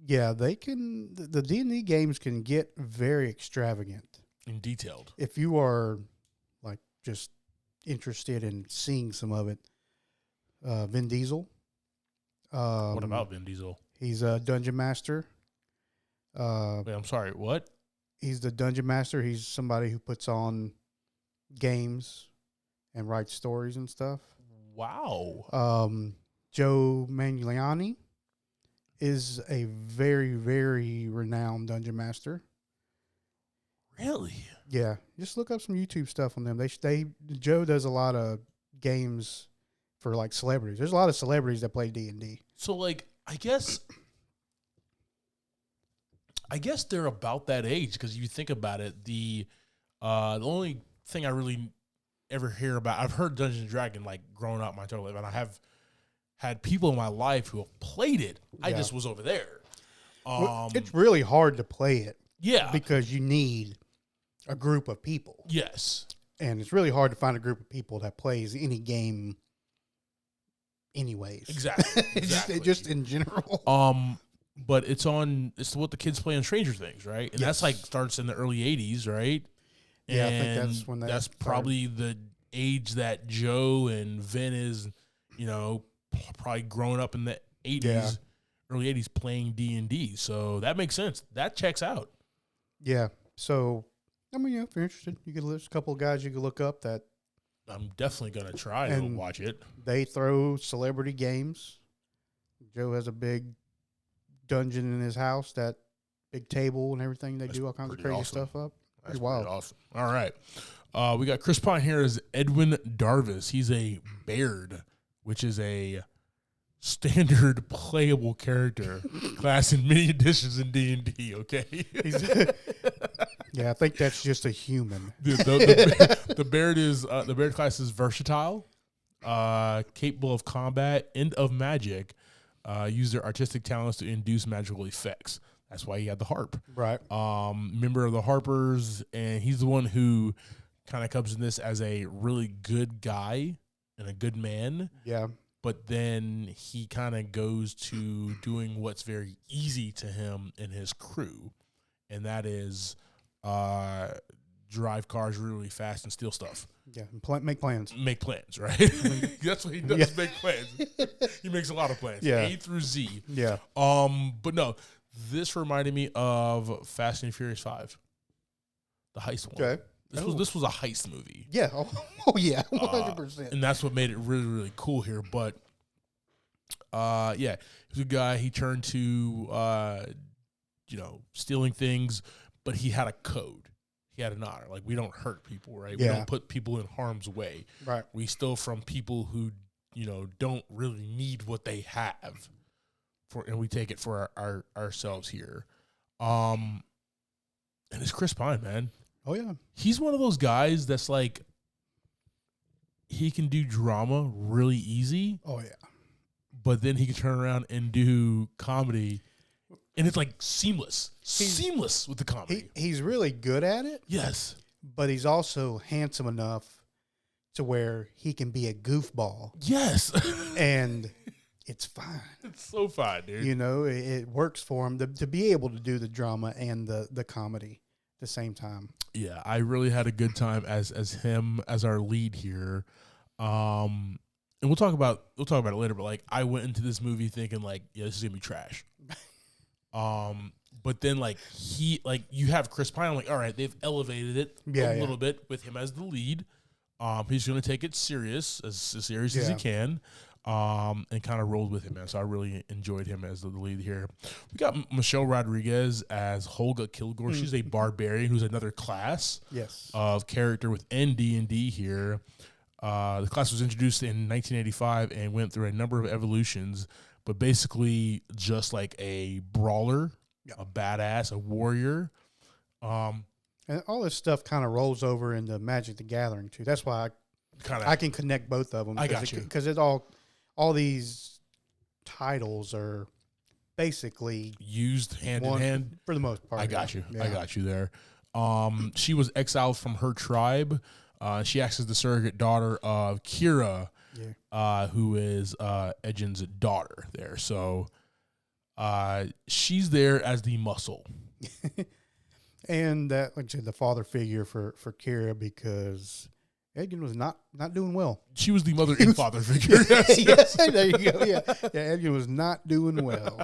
Yeah, the D&D games can get very extravagant. And detailed. If you are, like, just interested in seeing some of it. Vin Diesel. What about Vin Diesel? He's a dungeon master. Wait, I'm sorry, what? He's the dungeon master. He's somebody who puts on games and writes stories and stuff. Wow. Joe Manuliani is a very, very renowned dungeon master. Really? Yeah. Just look up some YouTube stuff on them. Joe does a lot of games for like celebrities. There's a lot of celebrities that play D&D. So like, I guess they're about that age because you think about it. The only thing I really ever hear about, I've heard Dungeons and Dragons like growing up my total life, and I have had people in my life who have played it. Yeah. I just was over there. It's really hard to play it. Yeah. Because you need a group of people. Yes. And it's really hard to find a group of people that plays any game anyways. Exactly. just in general. But it's what the kids play on Stranger Things, right? And that's like starts in the early 80s, right? Yeah, and I think that's when that's probably the age that Joe and Vin is, probably growing up in the 80s, early 80s playing D&D. So that makes sense. That checks out. Yeah. So, I mean, if you're interested, you could list a couple of guys you could look up that. I'm definitely going to try to watch it. They throw celebrity games. Joe has a big dungeon in his house, that big table and everything. They do all kinds of crazy stuff up. That's wild. Awesome. All right. We got Chris Pine here as Edwin Darvis. He's a Baird, which is a standard playable character class in many editions in D&D, okay? Yeah, I think that's just a human. The Baird class is versatile, capable of combat and of magic, use their artistic talents to induce magical effects. That's why he had the harp. Right. Member of the Harpers, and he's the one who kind of comes in this as a really good guy and a good man. Yeah. But then he kind of goes to doing what's very easy to him and his crew, and that is drive cars really fast and steal stuff. Yeah, make plans. Make plans, right? That's what he does, make plans. He makes a lot of plans, A through Z. Yeah. But no, this reminded me of Fast and Furious 5, the heist one. Okay. This was a heist movie. Yeah. Yeah. 100%. And that's what made it really, really cool here. But he was a guy. He turned to stealing things, but he had a code. He had an honor. Like, we don't hurt people, right? Yeah. We don't put people in harm's way. Right. We steal from people who don't really need what they have, and we take it for ourselves here. And it's Chris Pine, man. Oh, yeah. He's one of those guys that's like, he can do drama really easy. Oh, yeah. But then he can turn around and do comedy, and it's like seamless with the comedy. He's really good at it. Yes. But he's also handsome enough to where he can be a goofball. Yes. And it's fine. It's so fine, dude. It works for him to be able to do the drama and the comedy at the same time. Yeah, I really had a good time as him as our lead here. And we'll talk about it later, but like, I went into this movie thinking like, yeah, this is gonna be trash. But then you have Chris Pine, I'm like, all right, they've elevated it a little bit with him as the lead. He's gonna take it serious as he can. And kind of rolled with him, man. So I really enjoyed him as the lead here. We got Michelle Rodriguez as Holga Kilgore. She's a barbarian who's another class of character within D&D here. The class was introduced in 1985 and went through a number of evolutions, but basically just like a brawler, a badass, a warrior. And all this stuff kind of rolls over into Magic the Gathering, too. That's why I can connect both of them. I got you. Because all these titles are basically used hand in hand for the most part. I got you. Yeah. I got you there. She was exiled from her tribe. She acts as the surrogate daughter of Kira, who is Edgin's daughter there. So she's there as the muscle. And that, like I said, the father figure for Kira, because Edgin was not doing well. She was the mother and father figure. Yes. There you go. Yeah, Edgin was not doing well.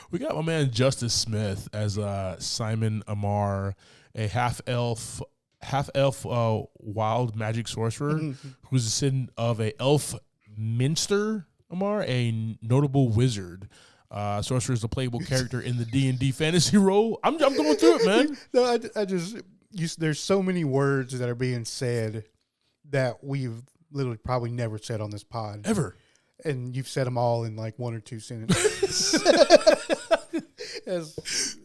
We got my man Justice Smith as Simon Amar, a half-elf wild magic sorcerer who's the son of a elf minster Amar, a notable wizard. Sorcerer is a playable character in the D&D fantasy role. I'm going through it, man. No, there's so many words that are being said that we've literally probably never said on this pod. Ever. And you've said them all in like one or two sentences. It's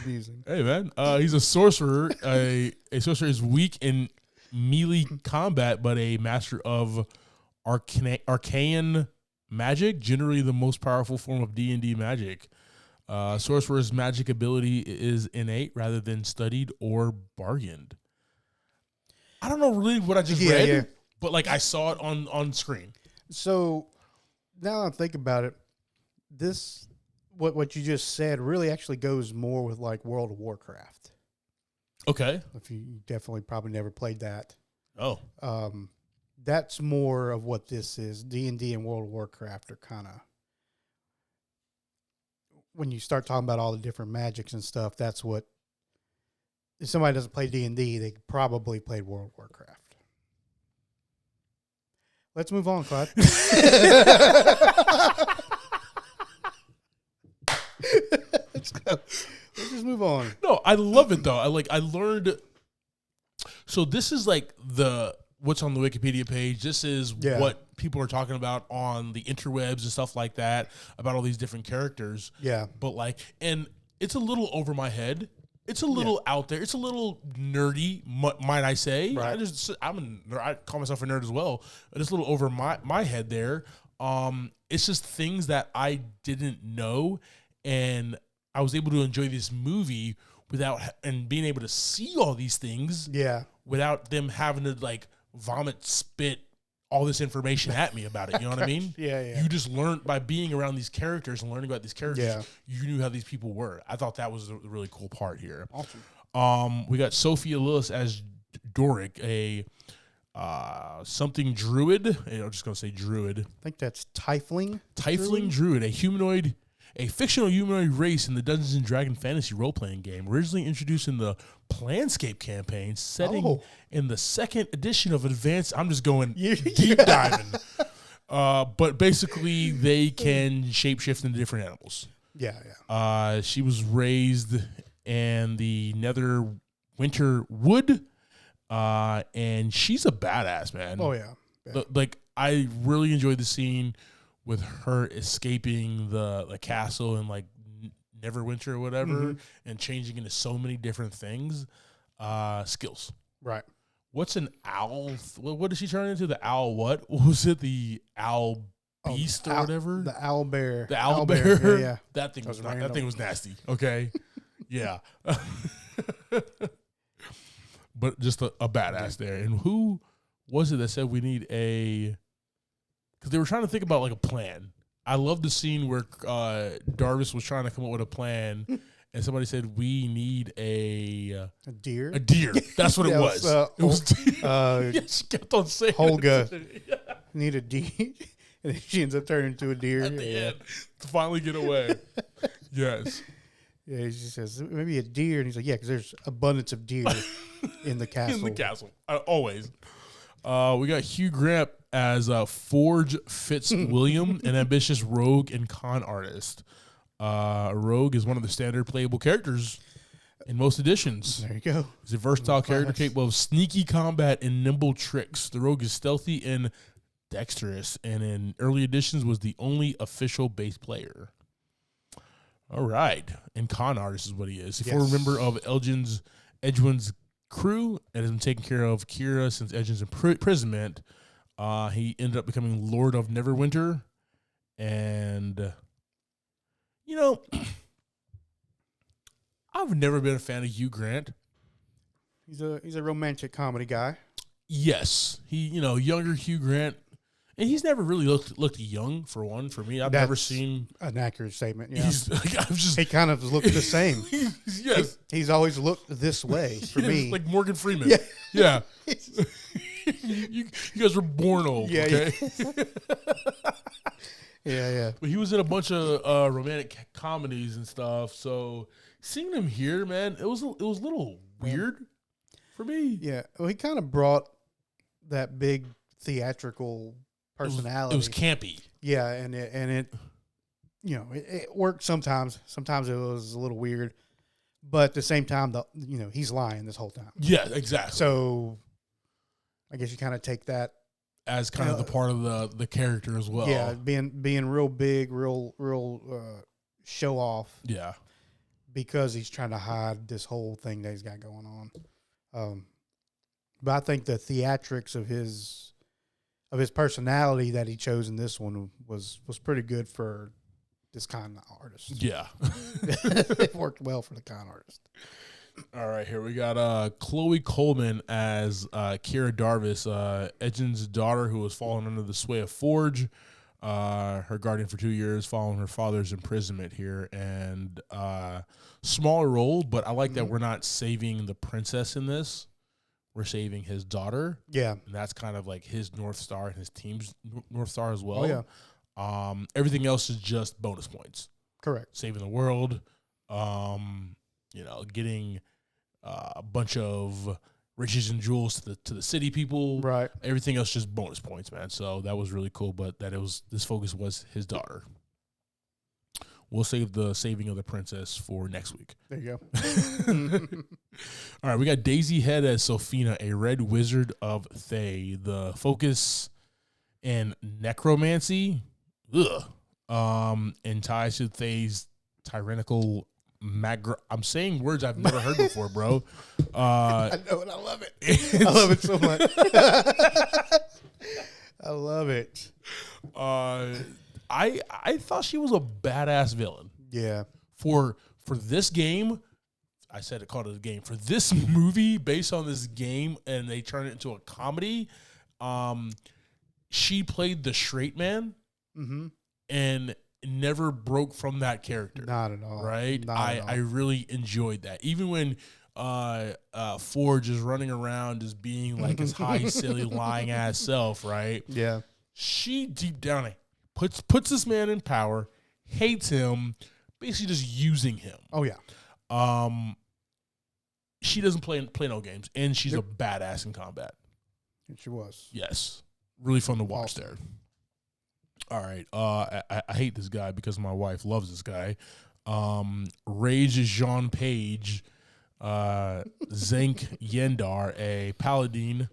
amusing. Hey, man. He's a sorcerer. A sorcerer is weak in melee combat, but a master of arcane magic, generally the most powerful form of D&D magic. Sorcerer's magic ability is innate rather than studied or bargained. I don't know really what I just read, but like I saw it on screen. So now that I think about it, this what you just said really actually goes more with like World of Warcraft. Okay. If you definitely probably never played that. Oh. That's more of what this is. D&D and World of Warcraft are kind of, when you start talking about all the different magics and stuff, that's what, if somebody doesn't play D&D, they probably played World of Warcraft. Let's move on, Clyde. Let's go. Let's just move on. No, I love it though. I learned. So this is like what's on the Wikipedia page. This is what people are talking about on the interwebs and stuff like that about all these different characters. Yeah. But and it's a little over my head. It's a little out there. It's a little nerdy, might I say. Right. I call myself a nerd as well. But it's a little over my head there. It's just things that I didn't know, and I was able to enjoy this movie and being able to see all these things. Yeah. Without them having to vomit, spit all this information at me about it. You know what I mean? Yeah. You just learned by being around these characters and learning about these characters. Yeah. You knew how these people were. I thought that was the really cool part here. Awesome. We got Sophia Lillis as Doric, a something druid. I'm just gonna say druid. I think that's Tiefling. Tiefling druid, a fictional humanoid race in the Dungeons and Dragons fantasy role-playing game, originally introduced in the Planscape campaign, setting in the second edition of Advanced. I'm just going deep diving. But basically, they can shapeshift into different animals. Yeah. She was raised in the Nether Winter Wood, and she's a badass, man. Oh, yeah. I really enjoyed the scene with her escaping the castle and Neverwinter or whatever, and changing into so many different things. Skills. Right. What's an owl? What did she turn into? The owl what? Was it the owl beast or whatever? The owl bear. The owl bear? Yeah. That thing was nasty. Okay. Yeah. But just a badass there. And who was it that said we need because they were trying to think about a plan. I love the scene where Darvis was trying to come up with a plan, and somebody said we need a deer. A deer. That's what it was. It was deer. She kept on saying Holga need a deer, and then she ends up turning into a deer at the end to finally get away. Yes. Yeah, she says maybe a deer, and he's like, yeah, because there's abundance of deer in the castle. In the castle, always. We got Hugh Grant as Forge Fitzwilliam, an ambitious rogue and con artist. Rogue is one of the standard playable characters in most editions. There you go. He's a versatile character capable of sneaky combat and nimble tricks. The rogue is stealthy and dexterous, and in early editions was the only official base player. All right. And con artist is what he is. A former member of Edwin's crew and has been taking care of Kira since Edwin's imprisonment. He ended up becoming Lord of Neverwinter. And, I've never been a fan of Hugh Grant. He's a romantic comedy guy. Yes. He, younger Hugh Grant. And he's never really looked young, for one, for me. I've never seen an accurate statement. Yeah. He kind of looked the same. Yes. He's always looked this way for me. Like Morgan Freeman. Yeah. you guys were born old, okay? Yeah. But he was in a bunch of romantic comedies and stuff. So seeing him here, man, it was a little weird for me. Yeah. Well, he kind of brought that big theatrical personality. It was campy. Yeah, and it worked sometimes. Sometimes it was a little weird, but at the same time, he's lying this whole time. Yeah, exactly. So I guess you kind of take that as kind of the part of the character as well. Yeah, being real big, real show off. Yeah, because he's trying to hide this whole thing that he's got going on. But I think the theatrics of his personality that he chose in this one was pretty good for this con artist. Yeah. It worked well for the con artist. All right, here we got Chloe Coleman as Kira Darvis, Edgin's daughter who was fallen under the sway of Forge, her guardian for 2 years following her father's imprisonment here. And smaller role, but I like that we're not saving the princess in this. We're saving his daughter. Yeah. And that's kind of like his North Star and his team's North Star as well. Oh, yeah. Everything else is just bonus points. Correct. Saving the world, getting a bunch of riches and jewels to the city people. Right. Everything else just bonus points, man. So that was really cool. But this focus was his daughter. We'll save the saving of the princess for next week. There you go. All right, we got Daisy Head as Sophina, a red wizard of Thay. The focus in necromancy, and ties to Thay's tyrannical I'm saying words I've never heard before, bro. I know it. I love it. I love it so much. I love it. I thought she was a badass villain. Yeah. For this game, I said it called it a game. For this movie, based on this game, and they turned it into a comedy, she played the straight man, and never broke from that character. Not at all. Right? Not at all. I really enjoyed that. Even when Forge is running around just being like his high, silly, lying ass self, right? Yeah. She deep down puts this man in power, hates him, basically just using him. Oh yeah. She doesn't play no games, and she's a badass in combat. And she was. Yes. Really fun to watch there. All right. I hate this guy because my wife loves this guy. Rage is Jean Page, Zank Yendar, a paladin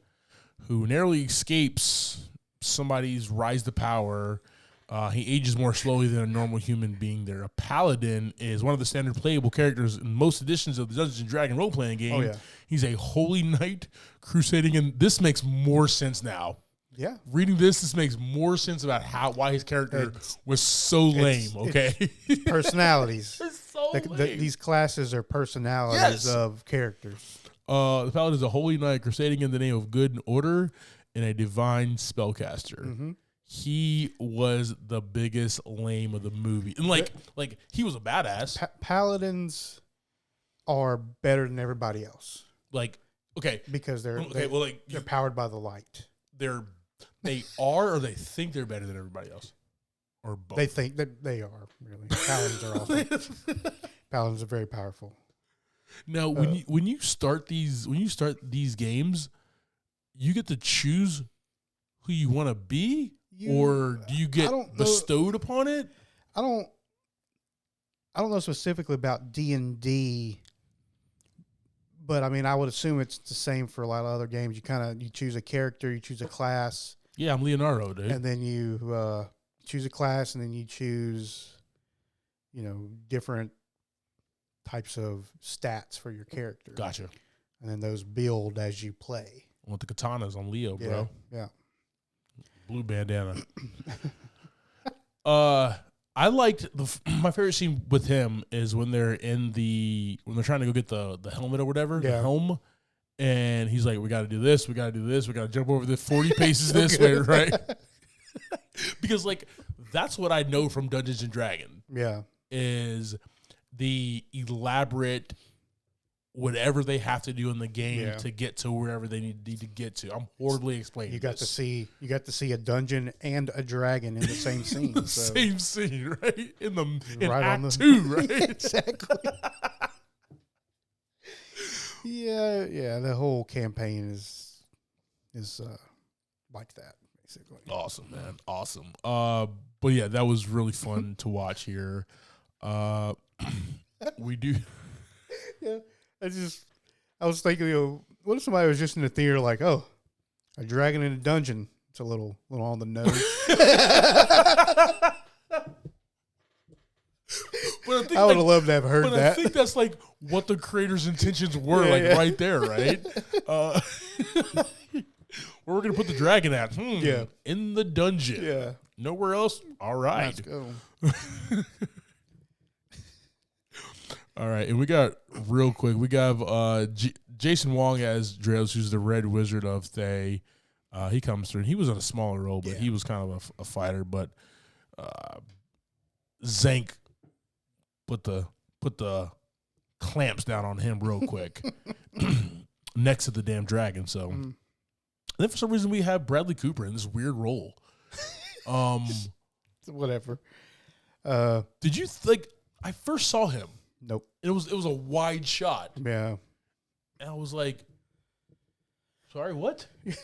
who narrowly escapes somebody's rise to power. He ages more slowly than a normal human being there. A paladin is one of the standard playable characters in most editions of the Dungeons & Dragons role-playing game. Oh, yeah. He's a holy knight crusading, and this makes more sense now. Yeah. Reading this makes more sense about why his character was so lame, okay? It's personalities. It's so lame. These classes are personalities of characters. The paladin is a holy knight crusading in the name of good and order and a divine spellcaster. Mm-hmm. He was the biggest lame of the movie. And like he was a badass. Paladins are better than everybody else. Because they're powered by the light. They are, or they think they're better than everybody else, or both. They think that they are really. Paladins are awesome. Paladins are very powerful. Now, when you start these games, you get to choose who you want to be, or do you get bestowed upon it? I don't know specifically about D&D, but I mean, I would assume it's the same for a lot of other games. You choose a character, you choose a class. Yeah, I'm Leonardo, dude. And then you choose a class, and then you choose, different types of stats for your character. Gotcha. And then those build as you play. I want the katanas on Leo, bro. Yeah. Blue bandana. I liked my favorite scene with him is when they're trying to go get the helmet or whatever, the helm, and he's like, we got to do this, we got to jump over the 40 paces this way, right? Because that's what I know from Dungeons and Dragons. Yeah, is the elaborate whatever they have to do in the game to get to wherever they need to get to. I'm horribly explaining. You got to see a dungeon and a dragon in the same scene. Same scene, right? In right Act on 2, right? Exactly. Yeah. The whole campaign is like that, basically. Awesome, man. Awesome. But yeah, that was really fun to watch here. We do. Yeah. I was thinking, what if somebody was just in the theater like, oh, a dragon in a dungeon? It's a little on the nose. I would have loved to have heard that. I think that's what the creator's intentions were, right there, right? Where we're going to put the dragon at? In the dungeon. Yeah. Nowhere else? All right. Let's go. All right, and we got real quick. We got Jason Wong as Drails, who's the Red Wizard of Thay. He comes through. And he was in a smaller role, but he was kind of a fighter. But Zank put the clamps down on him real quick next to the damn dragon. So then for some reason we have Bradley Cooper in this weird role. Whatever. Did you like? I first saw him. Nope. It was a wide shot. Yeah. And I was like, sorry, what? I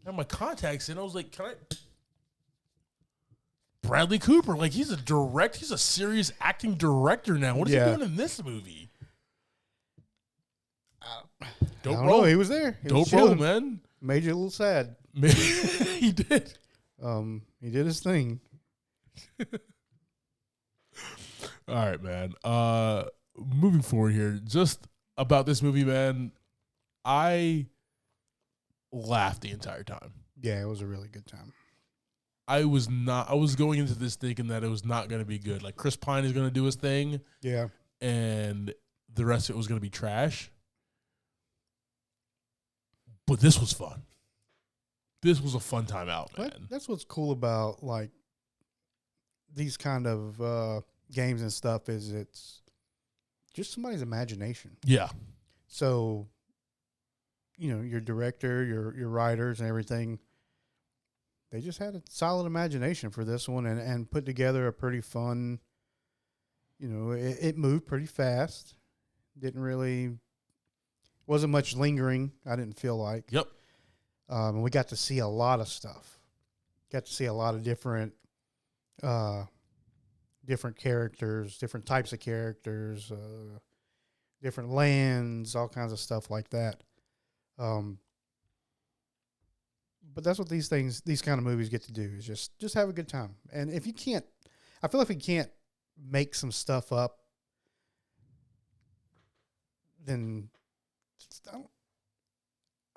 had my contacts in. I was like, can I? Bradley Cooper, like he's a serious acting director now. What is he doing in this movie? Dope role. He was there. Dope role, man. Made you a little sad. He did. He did his thing. All right, man. Moving forward here, just about this movie, man. I laughed the entire time. Yeah, it was a really good time. I was going into this thinking that it was not going to be good. Like Chris Pine is going to do his thing. Yeah. And the rest of it was going to be trash. But this was fun. This was a fun time out, man. That's what's cool about like these kind of games and stuff is it's just somebody's imagination. Yeah. So, your director, your writers and everything, they just had a solid imagination for this one and put together a pretty fun, it moved pretty fast. Wasn't much lingering, I didn't feel like. Yep. And we got to see a lot of stuff. Got to see a lot of different characters, different types of characters, different lands, all kinds of stuff like that. But that's what these kind of movies get to do is just have a good time. And if you can't, I feel like if you can't make some stuff up, then I don't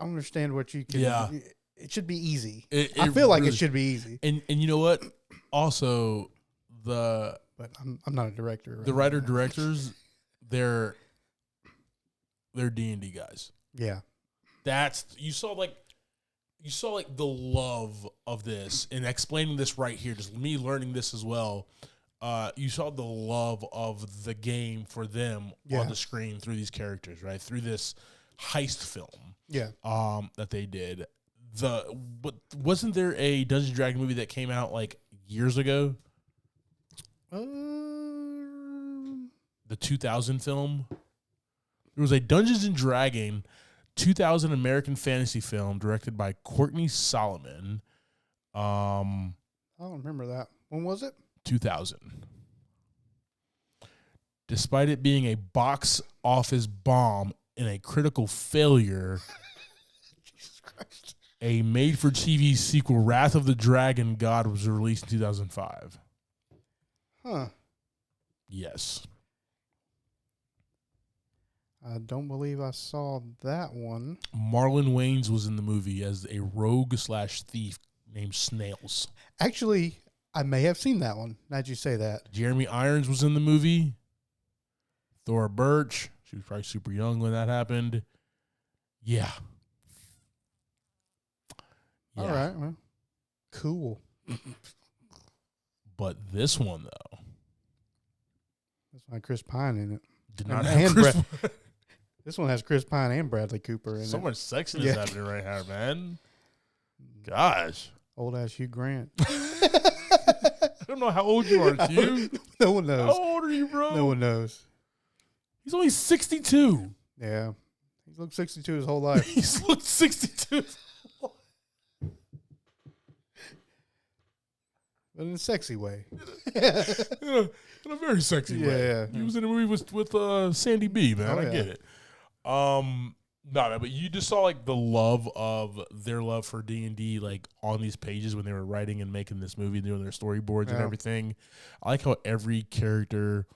understand what you can. Yeah. It should be easy. I feel like it should be easy. And you know what? Also, but I'm not a director. The writer directors, they're D&D guys. Yeah. You saw the love of this and explaining this right here, just me learning this as well. You saw the love of the game for them on the screen through these characters, right? Through this heist film. Yeah. That they did. Wasn't there a Dungeons and Dragons movie that came out like years ago? The 2000 film. There was a Dungeons and Dragons 2000 American fantasy film directed by Courtney Solomon. I don't remember that. When was it? 2000. Despite it being a box office bomb and a critical failure, Jesus Christ. A made-for-TV sequel, Wrath of the Dragon God, was released in 2005. Huh. Yes. I don't believe I saw that one. Marlon Wayans was in the movie as a rogue/thief named Snails. Actually, I may have seen that one. Now that you say that. Jeremy Irons was in the movie. Thora Birch. She was probably super young when that happened. Yeah. All right. Well, cool. But this one, though. That's why Chris Pine in it. Did not have Chris This one has Chris Pine and Bradley Cooper in it. So much sexiness happening right here, man. Gosh. Old ass Hugh Grant. I don't know how old you are, Hugh. No one knows. How old are you, bro? No one knows. He's only 62. Yeah. He's looked 62 his whole life. He's looked 62. But in a sexy way. in a very sexy way. Yeah. He was in a movie with Sandy B, man. I get it. No, man, but you just saw like the love of their love for D&D like on these pages when they were writing and making this movie, doing their storyboards and everything. I like how every character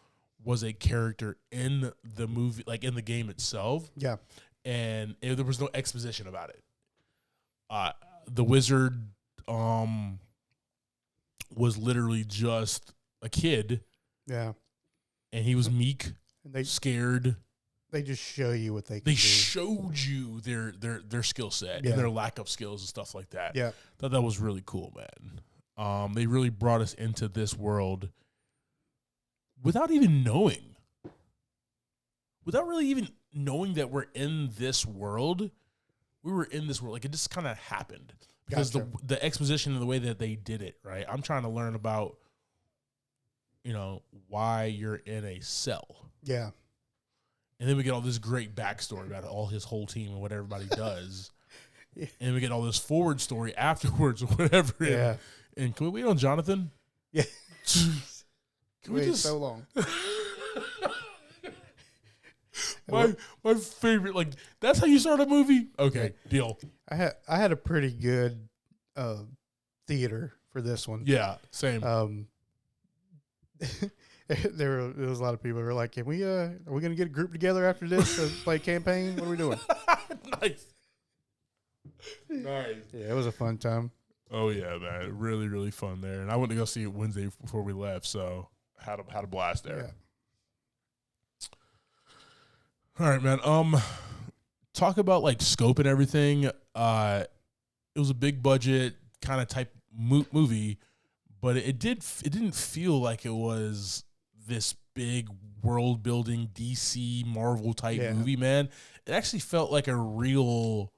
was a character in the movie, like in the game itself. Yeah. And there was no exposition about it. The wizard was literally just a kid. Yeah. And he was meek. And they scared. They just show you what they can They do. showed you their skill set Yeah. and their lack of skills and stuff like that. Yeah. Thought that was really cool, man. They really brought us into this world without even knowing. Without really even knowing that we're in this world. We were in this world. Like, it just kind of happened. Because the exposition and the way that they did it, right? I'm trying to learn about, why you're in a cell. Yeah. And then we get all this great backstory about his whole team and what everybody does. Yeah. And we get all this forward story afterwards or whatever. Yeah. And can we wait on Jonathan? Yeah. Can we just so long? my favorite, like, that's how you start a movie? Okay, deal. I had a pretty good theater for this one. Yeah, same. There was a lot of people who were like, are we going to get a group together after this to play campaign? What are we doing? Nice. Nice. Yeah, it was a fun time. Oh, yeah, man. Really, really fun there. And I went to go see it Wednesday before we left, so had a blast there. Yeah. All right, man. Talk about, like, scope and everything. It was a big budget kind of type movie, but it didn't feel like it was this big world building DC Marvel type movie, man. It actually felt like a real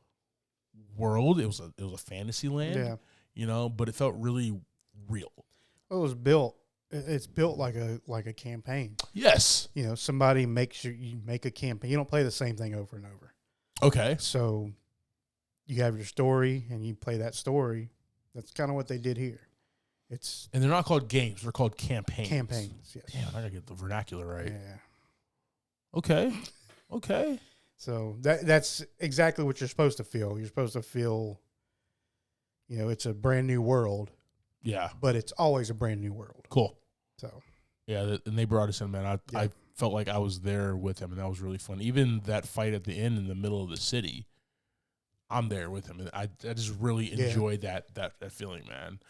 world. It was a fantasy land, but it felt really real. It was built. It's built like a campaign. Yes. Somebody makes you make a campaign. You don't play the same thing over and over. Okay. So you have your story and you play that story. That's kind of what they did here. And they're not called games; they're called campaigns. Campaigns, yes. Damn, I gotta get the vernacular right. Yeah. Okay. So that's exactly what you're supposed to feel. You're supposed to feel, it's a brand new world. Yeah. But it's always a brand new world. Cool. So. Yeah, and they brought us in, man. I felt like I was there with them, and that was really fun. Even that fight at the end in the middle of the city, I'm there with him, and I just really enjoyed that feeling, man.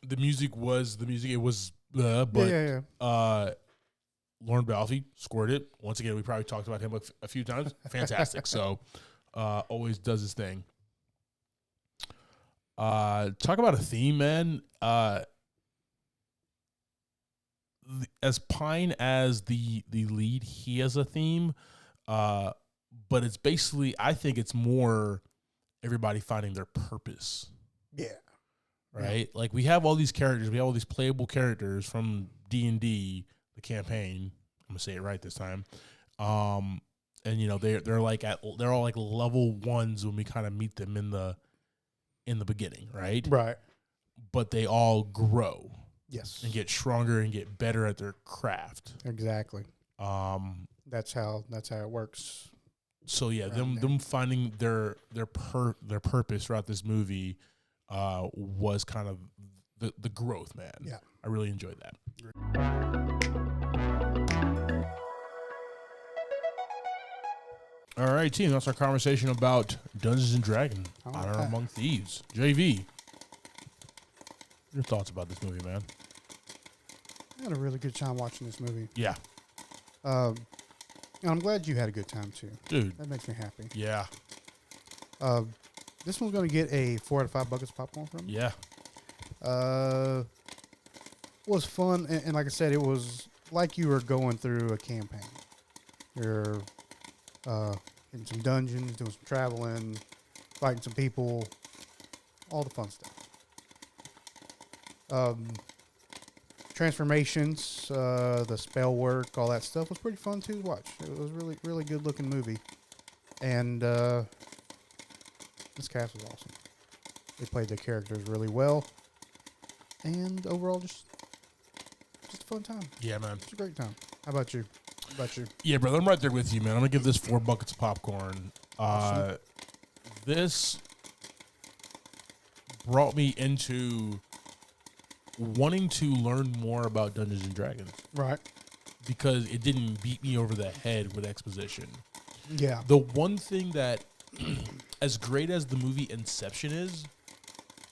The music. It was, but Lauren Balfe scored it once again. We probably talked about him a few times. Fantastic. So, always does his thing. Talk about a theme, man. As Pine as the lead, he has a theme, but it's basically, I think it's more everybody finding their purpose. Yeah. Right? Yeah. Like, we have all these characters. We have all these playable characters from D&D, the campaign. I'm going to say it right this time. And, they're all like level ones when we kind of meet them in the beginning, right? Right. But they all grow. Yes. And get stronger and get better at their craft. Exactly. That's how it works. So yeah, them finding their purpose throughout this movie was kind of the growth, man. Yeah. I really enjoyed that. All right, team, that's our conversation about Dungeons and Dragons: Honor Among Thieves. JV, your thoughts about this movie, man? I had a really good time watching this movie. Yeah. And I'm glad you had a good time too. Dude. That makes me happy. Yeah. This one's going to get a 4 out of 5 buckets of popcorn from me. Yeah. Was fun. And like I said, it was like you were going through a campaign. You're in some dungeons, doing some traveling, fighting some people, all the fun stuff. Transformations, the spell work, all that stuff was pretty fun too to watch. It was really, really good looking movie. And this cast was awesome. They played their characters really well. And overall, just a fun time. Yeah, man. It's a great time. How about you? Yeah, brother, I'm right there with you, man. I'm going to give this 4 buckets of popcorn. Awesome. This brought me into wanting to learn more about Dungeons and Dragons. Right. Because it didn't beat me over the head with exposition. Yeah. The one thing that, as great as the movie Inception is,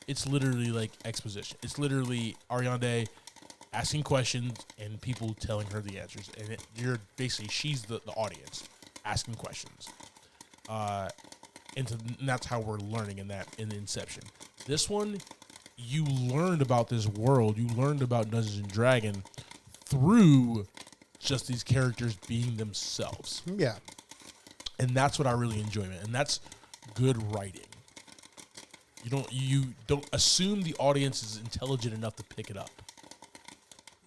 it's literally like exposition. It's literally Ariande, asking questions and people telling her the answers, and she's the audience asking questions. And that's how we're learning in Inception. This one, you learned about this world, you learned about Dungeons and Dragons through just these characters being themselves. Yeah. And that's what I really enjoy, man. And that's good writing. You don't assume the audience is intelligent enough to pick it up.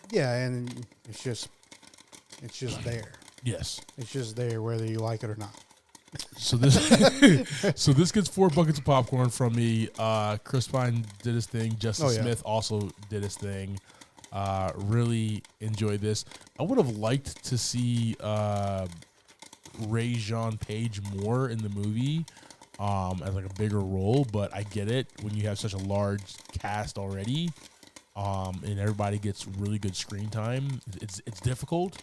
Yeah, and it's just there. Yes. It's just there whether you like it or not. So this gets 4 buckets of popcorn from me. Chris Pine did his thing. Justin Smith also did his thing. Really enjoyed this. I would have liked to see Ray Jean Page more in the movie as like a bigger role, but I get it when you have such a large cast already, and everybody gets really good screen time. It's difficult.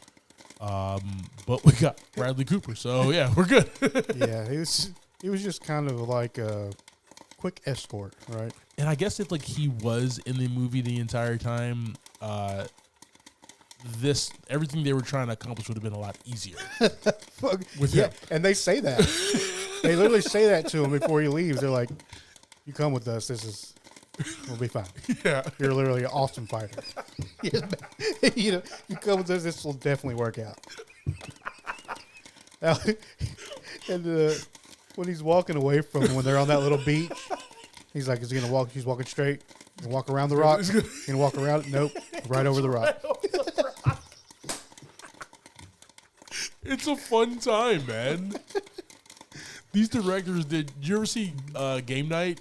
But we got Bradley Cooper, so yeah, we're good. Yeah, he was just kind of like a quick escort, right? And I guess if like he was in the movie the entire time, everything they were trying to accomplish would have been a lot easier. With him. And they say that. They literally say that to him before he leaves. They're like, "You come with us. We'll be fine. Yeah, you're literally an awesome fighter. You come with us. This will definitely work out." And when he's walking away from him, when they're on that little beach, he's like, "Is he gonna walk? He's walking straight. He's gonna walk around the rock. He's gonna walk around. Nope, right over the rock." It's a fun time, man. These directors did you ever see Game Night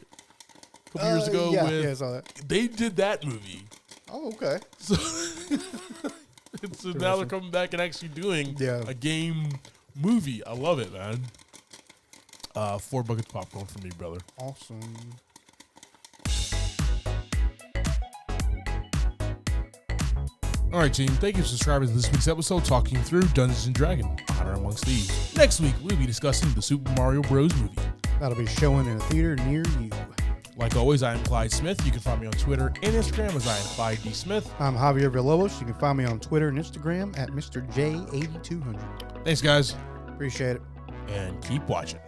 a couple years ago? Yeah, I saw that. They did that movie. Oh, okay. So now they're coming back and actually doing a game movie. I love it, man. 4 buckets of popcorn for me, brother. Awesome. All right, team. Thank you for subscribing to this week's episode, talking through Dungeons & Dragons: Honor Amongst Thieves. Next week, we'll be discussing the Super Mario Bros. Movie. That'll be showing in a theater near you. Like always, I am Clyde Smith. You can find me on Twitter and Instagram as I am Clyde D. Smith. I'm Javier Villalobos. You can find me on Twitter and Instagram at Mr. J8200. Thanks, guys. Appreciate it. And keep watching.